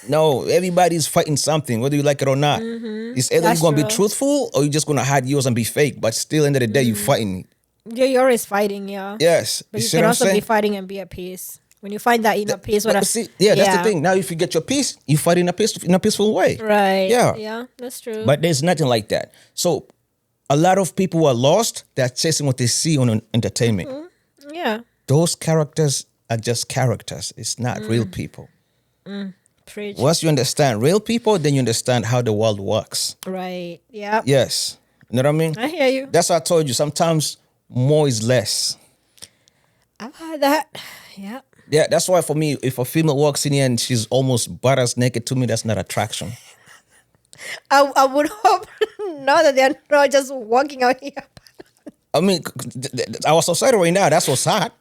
No, everybody's fighting something, whether you like it or not. It's either you're going to be truthful or you're just going to hide yours and be fake. But still, end of the day, you're fighting. Yeah, you're always fighting, yeah. Yes. But you can also be fighting and be at peace. When you find that inner peace. That's the thing. Now, if you get your peace, you fight in a peaceful way. Right. Yeah. Yeah, that's true. But there's nothing like that. So, a lot of people who are lost, they're chasing what they see on entertainment. Yeah. Those characters are just characters. It's not real people. Preach. Once you understand real people, then you understand how the world works. Right. Yeah. Yes. You know what I mean? I hear you. That's what I told you. Sometimes more is less. I've had that. Yeah. Yeah, that's why for me, if a female walks in here and she's almost butt-ass naked to me, that's not attraction. I would hope not that they're not just walking out here. I mean, our society right now, that's what's hot.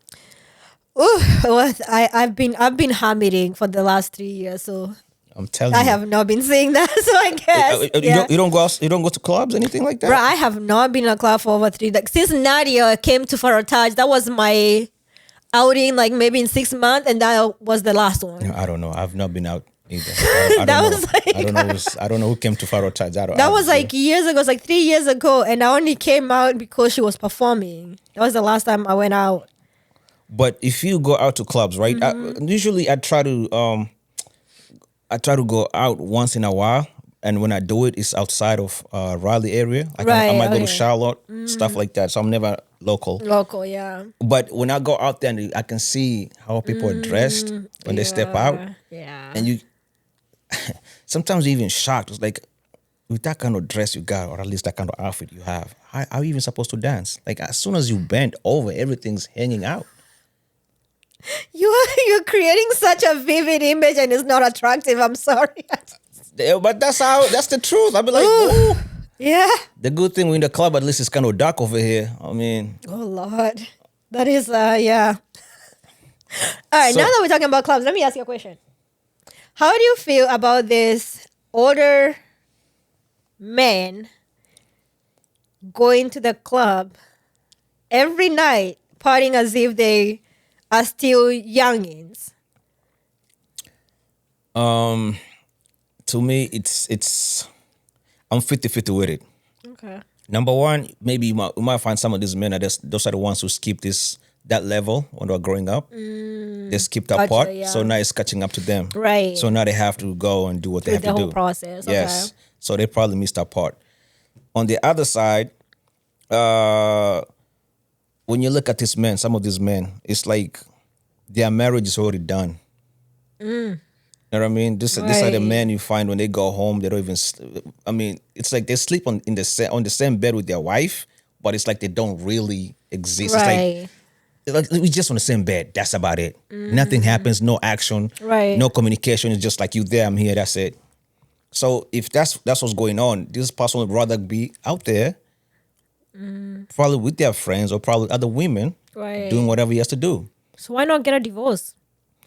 Ooh, well, I've been hammering for the last 3 years, so I'm telling you. I have not been seeing that. So I guess you don't go out, you don't go to clubs, anything like that? Bro, I have not been in a club for over 3. Like since Nadia came to Faratage, that was my outing, like maybe in 6 months, and that was the last one. I don't know. I've not been out either. I don't know who came to Faratage. That was like years ago. It was like 3 years ago, and I only came out because she was performing. That was the last time I went out. But if you go out to clubs, right? Usually I try to go out once in a while, and when I do it, it's outside of Raleigh area. I might go to Charlotte, stuff like that. So I'm never local. Local, yeah. But when I go out there, and I can see how people are dressed when they step out. Yeah. And you sometimes you're even shocked. It's like, with that kind of dress you got, or at least that kind of outfit you have, how are you even supposed to dance? Like, as soon as you bend over, everything's hanging out. You're creating such a vivid image, and it's not attractive. I'm sorry. But that's the truth. I'll be like, ooh. Yeah. The good thing we're in the club, at least it's kind of dark over here. I mean, Oh Lord. That is, yeah. All right, So- now that we're talking about clubs, let me ask you a question. How do you feel about this older men going to the club every night, partying as if they are still youngins? To me, it's I'm 50-50 with it. Okay. Number one, maybe you might find some of these men those are the ones who skip that level when they were growing up. They skipped that Gotcha, part, yeah. so now it's catching up to them. Right. So now they have to go and do what they Through have the to do. whole process, Yes. okay. So they probably missed that part. On the other side, when you look at these men, some of these men, it's like their marriage is already done. You know what I mean? These are the Right. men you find when they go home. They don't even. I mean, it's like they sleep on the same bed with their wife, but it's like they don't really exist. Right. It's like we just on the same bed. That's about it. Nothing happens. No action. Right. No communication. It's just like you there, I'm here. That's it. So if that's what's going on, this person would rather be out there, probably with their friends or probably other women, Right. doing whatever he has to do. So why not get a divorce?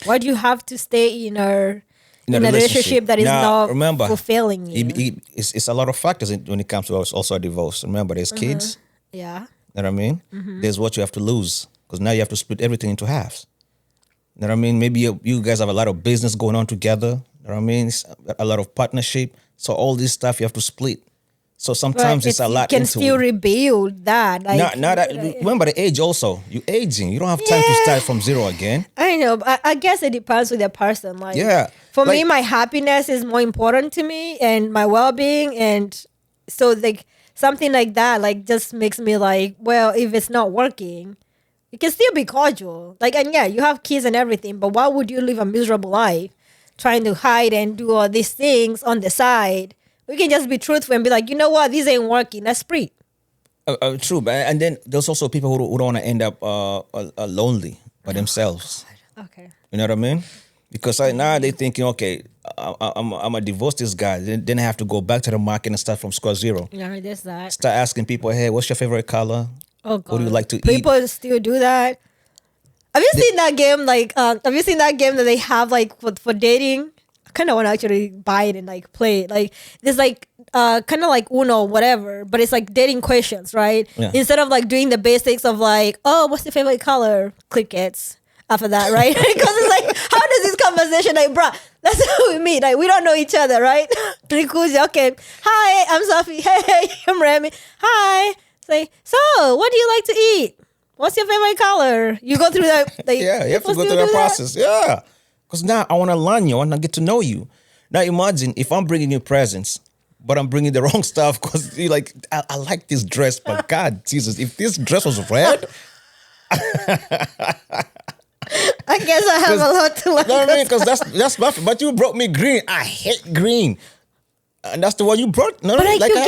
Why do you have to stay in a relationship that is Now, not remember, fulfilling you? It's a lot of factors when it comes to also a divorce. Remember, there's kids. Yeah. You know what I mean? There's what you have to lose because now you have to split everything into halves. You know what I mean? Maybe you guys have a lot of business going on together. You know what I mean? It's a lot of partnership. So all this stuff you have to split. So sometimes it's a lot you can into still it. rebuild that. Like, Not that, remember the age also. You're aging. You don't have time to start from zero again. I know, but I guess it depends with the person. Like, Yeah. For me, Like- my happiness is more important to me and my well-being, and so like something like that, like just makes me like, well, if it's not working, it can still be cordial. Like, and yeah, you have kids and everything, but why would you live a miserable life trying to hide and do all these things on the side? We can just be truthful and be like, you know what, this ain't working. Let's split. True, but and then there's also people who don't want to end up lonely by themselves. Okay. You know what I mean? Because now they're thinking, okay, I'm gonna divorce this guy. Then I have to go back to the market and start from square zero. Yeah, there's that. Start asking people, hey, what's your favorite color? Oh God. What do you like to eat? People still do that. Have you seen that game? Like, have you seen that game that they have like for dating? I kind of want to actually buy it and like play it. Like, there's like kind of like Uno, whatever, but it's like dating questions, right? Yeah. Instead of like doing the basics of like, oh, what's your favorite color? Crickets. After that, right? Because it's like, how does this conversation, like, bruh, that's how we meet. Like, we don't know each other, right? Rikuzi, okay. Hi, I'm Sophie. Hey, I'm Remy. Hi. Say, so, what do you like to eat? What's your favorite color? You go through that. Like, Yeah, you have to people go through still that do process. Yeah. Because now I want to learn you. I want to get to know you. Now imagine if I'm bringing you presents, but I'm bringing the wrong stuff because you're like, I like this dress, but God, Jesus, if this dress was red, I guess I have a lot to learn. you know what I mean? Because that's my, but you brought me green. I hate green. And that's the one you brought. No, But like, I gosh.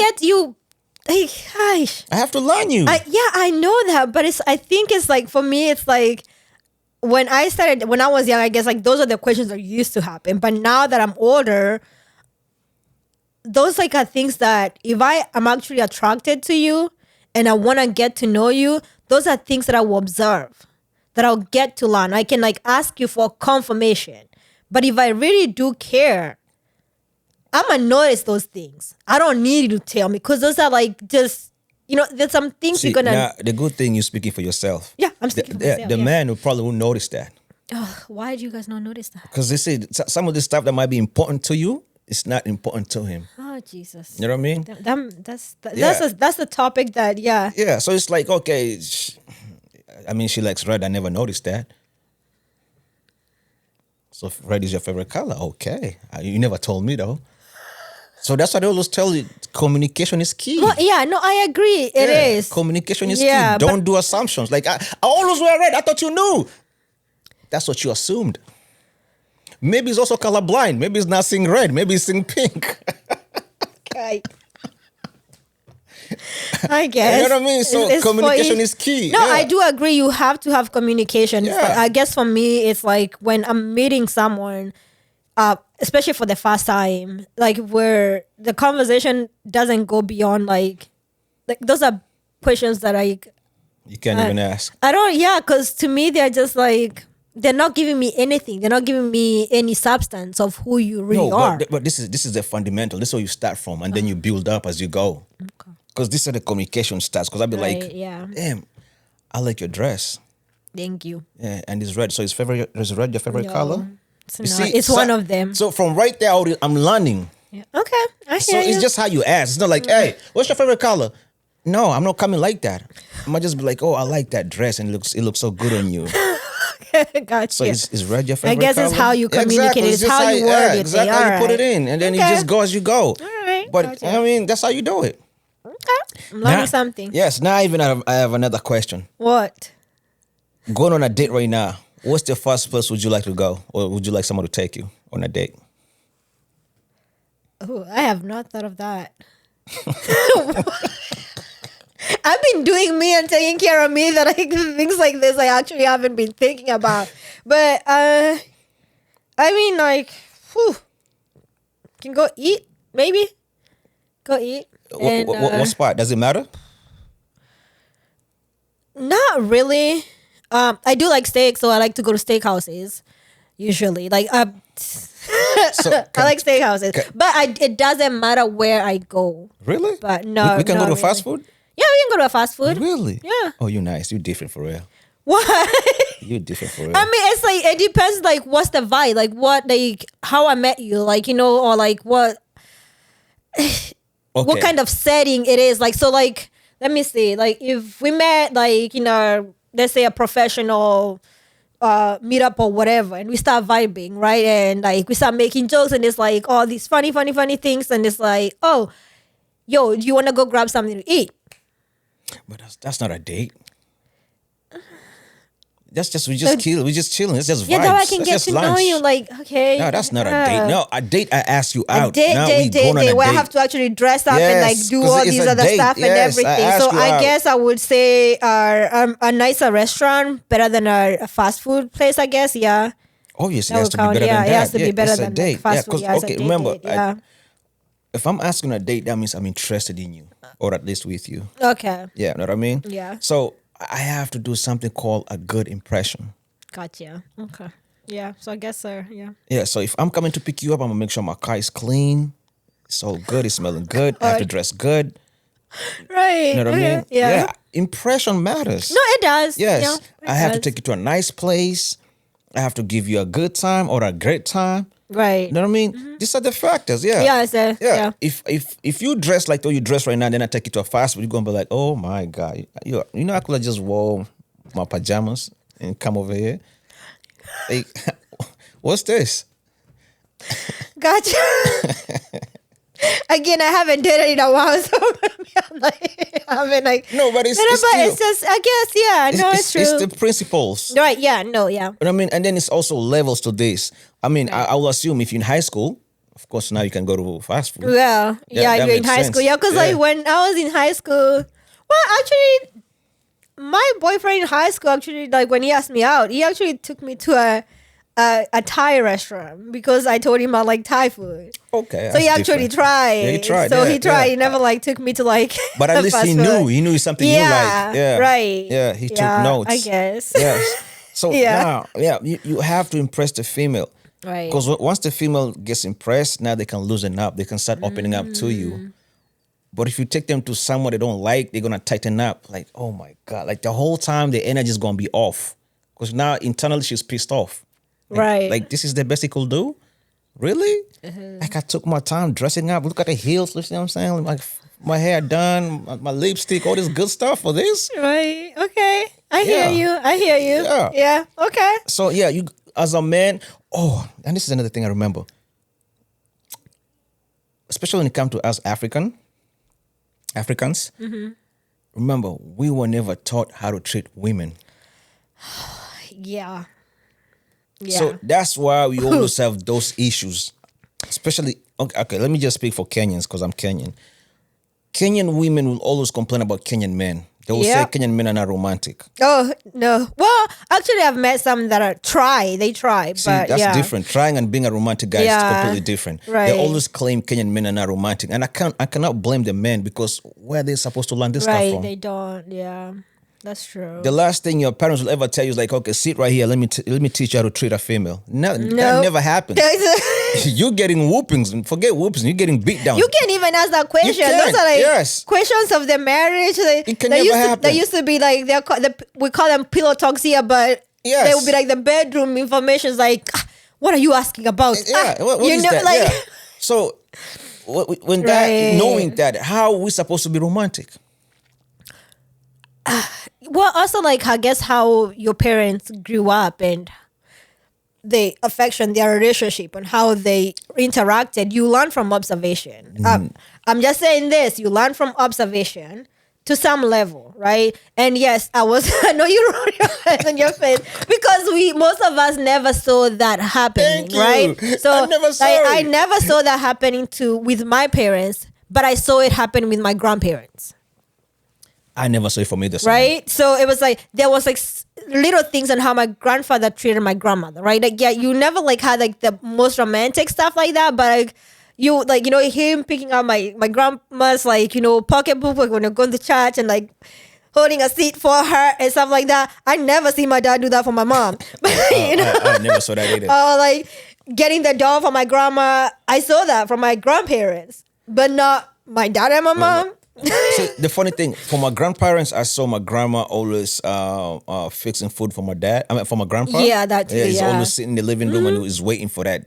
have to learn you. Yeah, I know that, but I think it's like, for me, it's like, when I was young, I guess like those are the questions that used to happen. But now that I'm older, those like are things that if I'm actually attracted to you and I want to get to know you, those are things that I will observe, that I'll get to learn. I can like ask you for confirmation. But if I really do care, I'm going to notice those things. I don't need you to tell me because those are like just, there's some things See, you're going to... now, the good thing you're speaking for yourself. Yeah, I'm speaking for myself. The yeah. man who probably won't notice that. Why do you guys not notice that? Because they say some of the stuff that might be important to you, it's not important to him. Oh, Jesus. You know what I mean? That's the topic that, yeah. Yeah, so it's like, okay, she likes red. I never noticed that. So red is your favorite color. Okay. You never told me though. So that's why they always tell you communication is key. Well, yeah, no, I agree. It is. Communication is Yeah, key. Don't do assumptions. Like, I always wear red. I thought you knew. That's what you assumed. Maybe he's also colorblind. Maybe he's not seeing red. Maybe he's seeing pink. Okay. I guess. You know what I mean? So communication is key. No, Yeah. I do agree. You have to have communication. Yeah. But I guess for me, it's like when I'm meeting someone, especially for the first time, like where the conversation doesn't go beyond like those are questions that You can't even ask. I don't. Yeah, because to me they're just like they're not giving me anything. They're not giving me any substance of who you really are. But this is the fundamental. This is where you start from, and then you build up as you go. Because this is the communication starts. Because I'll be like, damn, I like your dress. Thank you. Yeah, and it's red. So is red your favorite color? It's one of them. So from right there, I'm learning. Yeah. Okay, I hear So you. it's just how you ask. It's not like, hey, what's your favorite color? No, I'm not coming like that. I might just be like, oh, I like that dress, and it looks so good on you. Gotcha. So is red your favorite I guess color? it's how you communicate. Exactly. It's how you word it. Exactly how you put it in, and then you just go as you go. All right. But gotcha. I mean, that's how you do it. Okay. I'm learning something. Yes. Now I have another question. What? Going on a date right now. What's the first place would you like to go, or would you like someone to take you on a date? Oh, I have not thought of that. I've been doing me and taking care of me that things like this I actually haven't been thinking about. But I mean, like, can go eat maybe. Go eat. And, what spot? Does it matter? Not really. I do like steak, so I like to go to steakhouses. Usually, like I like steakhouses, but it doesn't matter where I go. Really? But no, we can go to really. fast food. Yeah, we can go to a fast food. Really? Yeah. Oh, you're nice. You're different for real. What? You're different for real. I mean, it's like it depends. Like, what's the vibe? Like, what like how I met you? Like, you know, or like what? What kind of setting it is? Like, so like, let me see. Like, if we met, like, you know, let's say a professional meetup or whatever, and we start vibing, right? And like we start making jokes, and it's like all these funny things, and it's like, oh, yo, do you want to go grab something to eat? But that's not a date. That's just we just chilling. It's just vibes. Yeah, that I can that's get just to lunch. know you. Like, okay, No, that's not a date. No, a date. I ask you out. A date, now date, where I have to actually dress up and like do 'cause all it's these a other date. stuff and Yes, everything. I So ask you I out. guess I would say a nicer restaurant better than a fast food place. I guess, yeah. Obviously, That it has would to count. be better Yeah, than it that. has to be better it's a than date. fast food. 'cause, Yeah, it's a okay, date, remember, yeah. if I'm asking a date, that means I'm interested in you, or at least with you. Okay. Yeah, know what I mean? Yeah. So I have to do something called a good impression. Gotcha. Okay. Yeah. So I guess so. Yeah. Yeah, so if I'm coming to pick you up, I'm gonna make sure my car is clean. It's all good. It's smelling good. I have to dress good. Right. You know what I mean? Yeah. Impression matters. No, it does. Yes. Yeah, I have to does. take you to a nice place. I have to give you a good time or a great time. Right. You know what I mean? These are the factors. Yeah. Yeah, I say. Yeah. If you dress like the way you dress right now, then I take you to a fast food, you're gonna be like, oh my God. You know, I could have just wore my pajamas and come over here. Like, what's this? Gotcha. Again, I haven't did it in a while, so I'm like, No, but it's just, I guess, yeah, no, it's true. It's the principles. Right, yeah, no, yeah. You know what I mean? And then it's also levels to this. I mean, I will assume if you're in high school, of course, now you can go to fast food. Yeah, that you're in makes high sense. school. Yeah, because like when I was in high school, well, actually, my boyfriend in high school actually, like when he asked me out, he actually took me to a Thai restaurant because I told him I like Thai food. Okay. So he that's actually different. tried. Yeah, he tried. So yeah, he tried. yeah. He never like took me to like. But at least fast he food. knew. He knew something you like. Yeah. Right. Yeah. He took Yeah, notes. I guess. Yes. So Yeah. now, you have to impress the female. Right. Because once the female gets impressed, now they can loosen up. They can start opening up to you. But if you take them to someone they don't like, they're gonna tighten up. Like, oh my God! Like the whole time, the energy is gonna be off. Because now internally she's pissed off. Like, Right. Like this is the best he could do. Really? Like I took my time dressing up. Look at the heels. You know what I'm saying? Like my hair done, my lipstick, all this good stuff for this. Right. Okay. I hear you. Yeah. Yeah. Okay. So yeah, you as a man. Oh, and this is another thing I remember. Especially when it comes to us Africans. Remember, we were never taught how to treat women. Yeah. Yeah. So that's why we always have those issues. Especially, okay, let me just speak for Kenyans because I'm Kenyan. Kenyan women will always complain about Kenyan men. They will say Kenyan men are not romantic. Oh, no. Well, actually, I've met some that are They try, See, but that's different. Trying and being a romantic guy is completely different. Right. They always claim Kenyan men are not romantic. And I cannot blame the men because where are they supposed to learn this stuff Right, from? they don't, yeah. That's true. The last thing your parents will ever tell you is like, okay, sit right here. Let me teach you how to treat a female. No, that never happens. You're getting whoopings. Forget whoopings. You're getting beat down. You can't even ask that question. Those are like questions of the marriage. It can never happen. They used to be like we call them pillow talks here, but they would be like the bedroom information is like, what are you asking about? Yeah, what is that? Like, So when knowing that, how are we supposed to be romantic? Well, also like I guess how your parents grew up and the affection, their relationship, and how they interacted. You learn from observation. I'm just saying this: you learn from observation to some level, right? And yes, I know you rolled your eyes on your face because most of us never saw that happening, right? So I never saw that happening with my parents, but I saw it happen with my grandparents. I never saw it from either side. Right? So it was like, there was like little things on how my grandfather treated my grandmother, right? Like, yeah, you never like had like the most romantic stuff like that, but like, you like, him picking up my grandma's like, pocketbook like, when you're going to church and like holding a seat for her and stuff like that. I never see my dad do that for my mom. I never saw that either. Like getting the doll for my grandma. I saw that from my grandparents, but not my dad and my mom. See, the funny thing, for my grandparents, I saw my grandma always fixing food for my dad. For my grandpa. Yeah, that too. He's always sitting in the living room and he's waiting for that.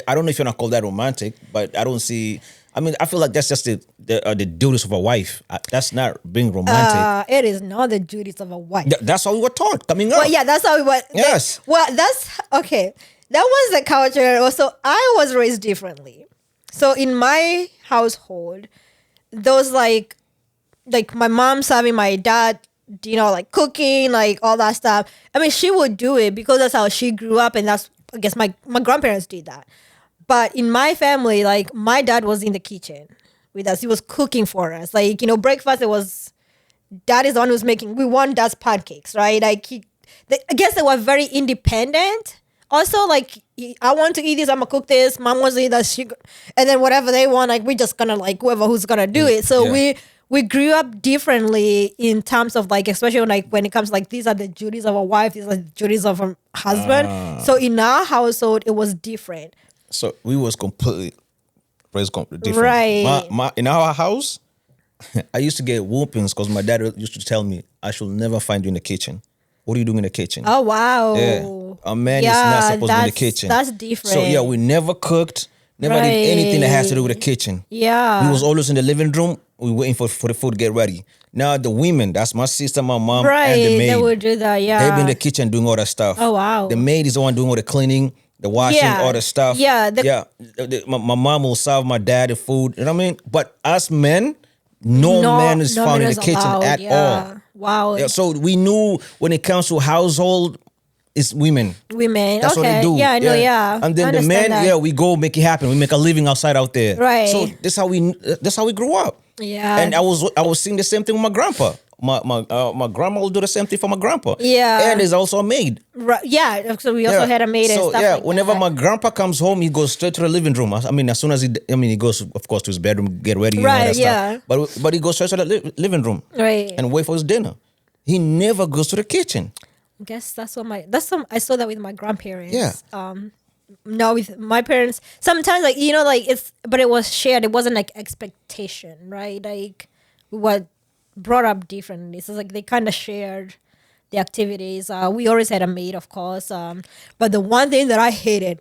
I don't know if you're not call that romantic, but I don't see. I mean, I feel like that's just the duties of a wife. That's not being romantic. It is not the duties of a wife. That's how we were taught coming up. Well, yeah, that's how we were. Yes. That's okay. That was the culture. Also, I was raised differently. So in my household, those like my mom serving my dad, like cooking, like all that stuff. I mean, she would do it because that's how she grew up, and that's, I guess, my grandparents did that. But in my family, like my dad was in the kitchen with us. He was cooking for us. Like, breakfast, dad is the one who's making. We want dad's pancakes, right? Like I guess they were very independent. Also, like, I want to eat this, I'm gonna cook this. Mom wants to eat that, and then whatever they want, like, we're just gonna like whoever who's gonna do it. So we grew up differently in terms of like, especially when it comes like these are the duties of a wife, these are the duties of a husband. So in our household, it was different. So we was completely raised different. Right. In our house, I used to get whoopings because my dad used to tell me I should never find you in the kitchen. What are you doing in the kitchen? Oh, wow. Yeah. A man is not supposed to be in the kitchen. That's different. So, yeah, we never cooked, never did anything that has to do with the kitchen. Yeah. We was always in the living room. We waiting for the food to get ready. Now, the women, that's my sister, my mom, and the maid. They would do that, yeah. They be in the kitchen doing all that stuff. Oh, wow. The maid is the one doing all the cleaning, the washing, all the stuff. Yeah. My mom will serve my dad the food. You know what I mean? But us men, no man is found in the kitchen at all. Wow. Yeah, so we knew when it comes to household, it's women. That's what they do. Yeah, I know, yeah. And then the men, we go make it happen. We make a living outside out there. Right. So that's how we grew up. Yeah. And I was seeing the same thing with my grandpa. My grandma will do the same thing for my grandpa. Yeah. And there's also a maid. Right. Yeah. So we also had a maid and stuff like whenever that. my grandpa comes home, he goes straight to the living room. I mean, as soon as he goes, of course, to his bedroom, get ready and all that stuff. But he goes straight to the living room. Right. And wait for his dinner. He never goes to the kitchen. I guess I saw that with my grandparents. Yeah. No, with my parents, sometimes like, but it was shared. It wasn't like expectation, right? Like we were brought up differently. So like they kind of shared the activities. We always had a maid, of course. But the one thing that I hated,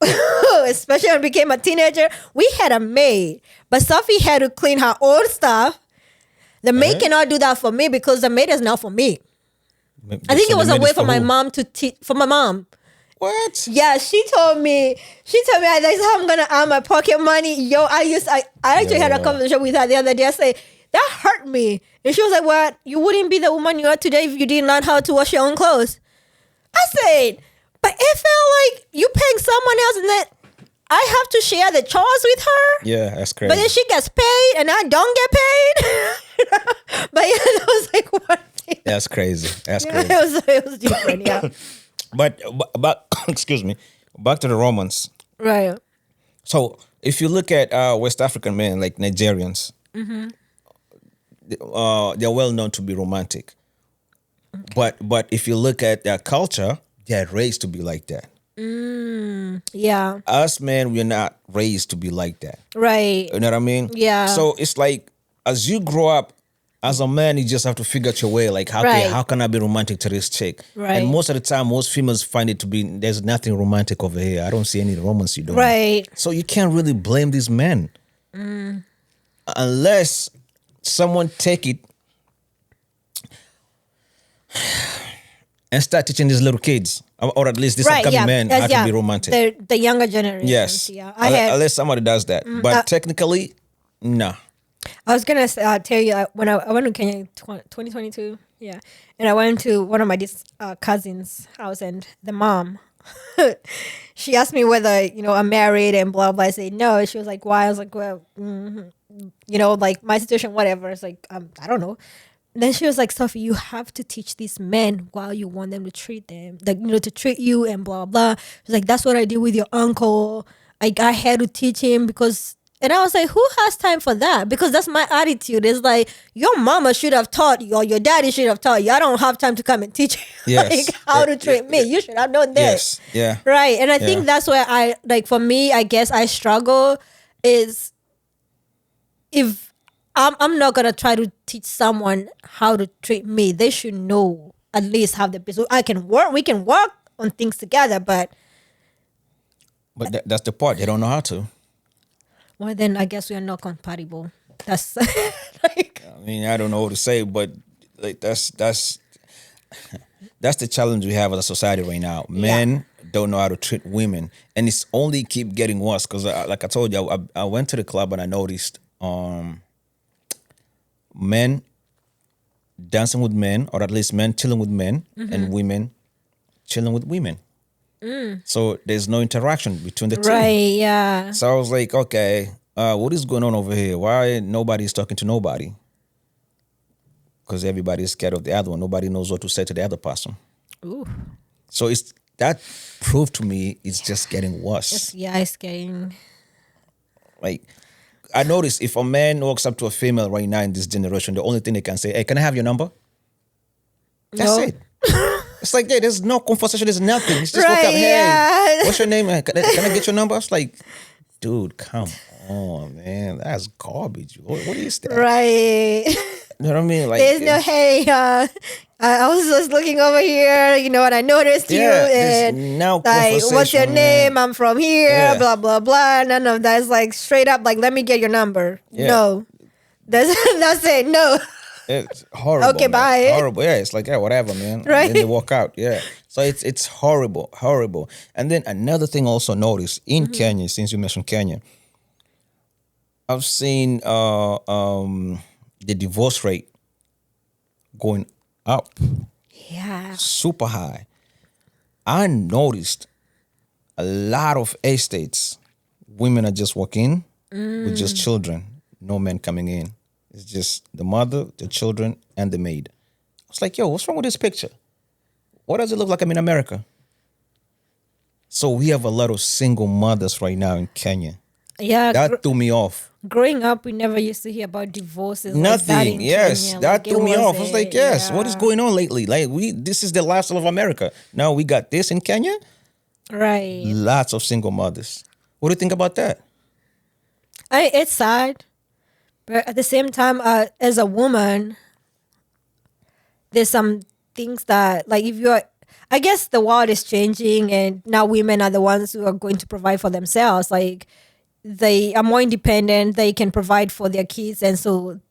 especially when I became a teenager, we had a maid, but Sophie had to clean her own stuff. The maid cannot do that for me because the maid is not for me. I think it was a way for my mom to teach, for my mom. What? Yeah, she told me that's how I'm gonna earn my pocket money. Yo, I actually had a conversation with her the other day. I said, that hurt me. And she was like, what? You wouldn't be the woman you are today if you didn't learn how to wash your own clothes. I said, but it felt like you paying someone else and then I have to share the chores with her. Yeah, that's crazy. But then she gets paid and I don't get paid. But yeah, that was like one thing. That's crazy. It was different, yeah. But excuse me, back to the Romans. Right. So if you look at West African men, like Nigerians, they're well known to be romantic. But if you look at their culture, they're raised to be like that. Yeah. Us men, we're not raised to be like that. Right. You know what I mean? Yeah. So it's like as you grow up as a man, you just have to figure out your way. Like how can I be romantic to this chick? Right. And most of the time, most females find it to be there's nothing romantic over here. I don't see any romance you doing. Right. So you can't really blame these men unless someone take it and start teaching these little kids, or at least these upcoming men, how to be romantic. The younger generation. Yes. Yeah. Unless somebody does that. But technically, no. I was going to tell you, when I went to Kenya 2022, yeah, and I went to one of my cousins' house, and the mom, she asked me whether, I'm married and blah, blah. I said, no. She was like, why? I was like, well, like my situation, whatever. It's like, I don't know. Then she was like, Sophie, you have to teach these men while you want them to treat them, like, to treat you and blah, blah. She's like, that's what I did with your uncle. I had to teach him because, and I was like, who has time for that? Because that's my attitude. It's like, your mama should have taught you or your daddy should have taught you. I don't have time to come and teach you like how to treat me. You should have known this. Yes, yeah. Right. And I think that's where for me, I guess I struggle is if I'm not gonna try to teach someone how to treat me. They should know, at least have the so we can work on things together, but that's the part. They don't know how to. Well, then I guess we are not compatible. That's like, I mean, I don't know what to say, but like that's the challenge we have as a society right now. Men don't know how to treat women, and it's only keep getting worse because, like I told you, I went to the club and I noticed men dancing with men, or at least men chilling with men, and women chilling with women. So there's no interaction between the two. right, yeah. So I was like, okay, what is going on over here? Why nobody's talking to nobody? Because everybody's scared of the other one. Nobody knows what to say to the other person. Ooh. So that proved to me it's just getting worse. It's getting... Like, I noticed if a man walks up to a female right now in this generation, the only thing they can say, hey, can I have your number? That's it. It's like, yeah, there's no conversation, there's nothing. It's just walk up, hey, what's your name? Can I get your number? I was like, dude, come on, man. That's garbage. What is that? Right. You know what I mean? Like, there's no, hey, I was just looking over here, and I noticed you, and no like, what's your name? I'm from here, blah, blah, blah. None of that is like straight up, like, let me get your number. Yeah. No. That's it, no. It's horrible. Okay, man. bye. Horrible. Yeah, it's like, yeah, whatever, man. Right. And then they walk out. Yeah. So it's horrible, horrible. And then another thing also noticed in Kenya, since you mentioned Kenya, I've seen the divorce rate going up. Yeah. Super high. I noticed a lot of estates, women are just walking with just children, no men coming in. It's just the mother, the children, and the maid. I was like, yo, what's wrong with this picture? What does it look like I'm in America? So we have a lot of single mothers right now in Kenya. Yeah. That threw me off. Growing up, we never used to hear about divorces. Nothing. Like that in yes. Kenya. That threw me off. I was like, yes, yeah. what is going on lately? Like this is the lifestyle of America. Now we got this in Kenya. Right. Lots of single mothers. What do you think about that? It's sad. But at the same time, as a woman, there's some things that, like, if you're, I guess the world is changing and now women are the ones who are going to provide for themselves. Like, they are more independent, they can provide for their kids. And so,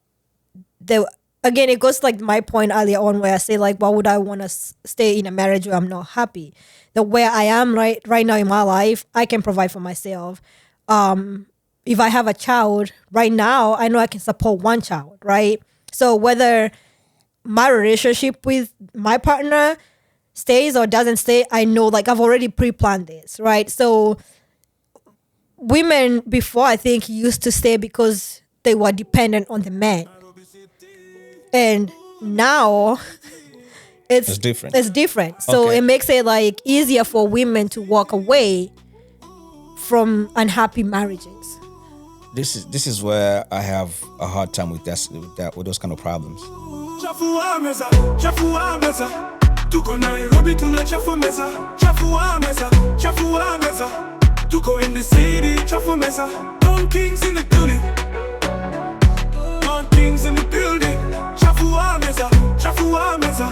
again, it goes like my point earlier on where I say, like, why would I want to stay in a marriage where I'm not happy? The where I am right now in my life, I can provide for myself. If I have a child right now, I know I can support one child, right? So whether my relationship with my partner stays or doesn't stay, I know, like, I've already pre-planned this, right? So women before, I think, used to stay because they were dependent on the man. And now it's different. It's different. So it makes it, like, easier for women to walk away from unhappy marriages. this is where I have a hard time with with those kind of problems. ChafuwaMeza, ChafuwaMeza, tuko Nairobi tunachafumeza. ChafuwaMeza, ChafuwaMeza, tuko in the city. ChafuwaMeza, Don Kings in the building. Don Kings in the building. ChafuwaMeza, ChafuwaMeza,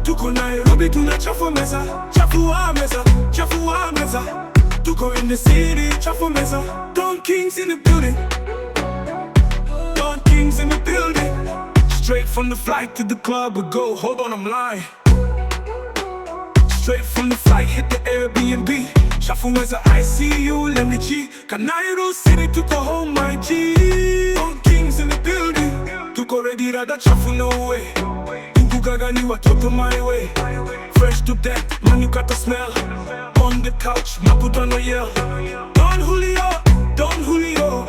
tuko Nairobi tunachafumeza. ChafuwaMeza, ChafuwaMeza, tuko in the city. ChafuwaMeza, Don Kings in the building. Don Kings in the building. Straight from the flight to the club we go. Hold on, I'm lying. Straight from the flight, hit the Airbnb. ChafuwaMeza, I see you, Lemmy G. Kanairo City, tuko home, my G. Don Kings in the building. Tuko ready, rada chafu, no way. Tuko gagani watoto my way. Fresh to death, man, you got the smell. On the couch, maputano yell. Don Julio, Don Julio.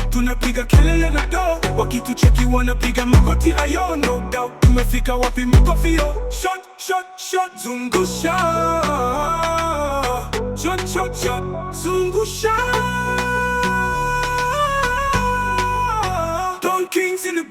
Tunapiga kelele na do, wakitucheki wanapiga magoti ayo. No doubt, tumefika wapi mkofio. Shot, shot, shot, zungusha. Shot, shot, shot, zungusha. Don Kings in the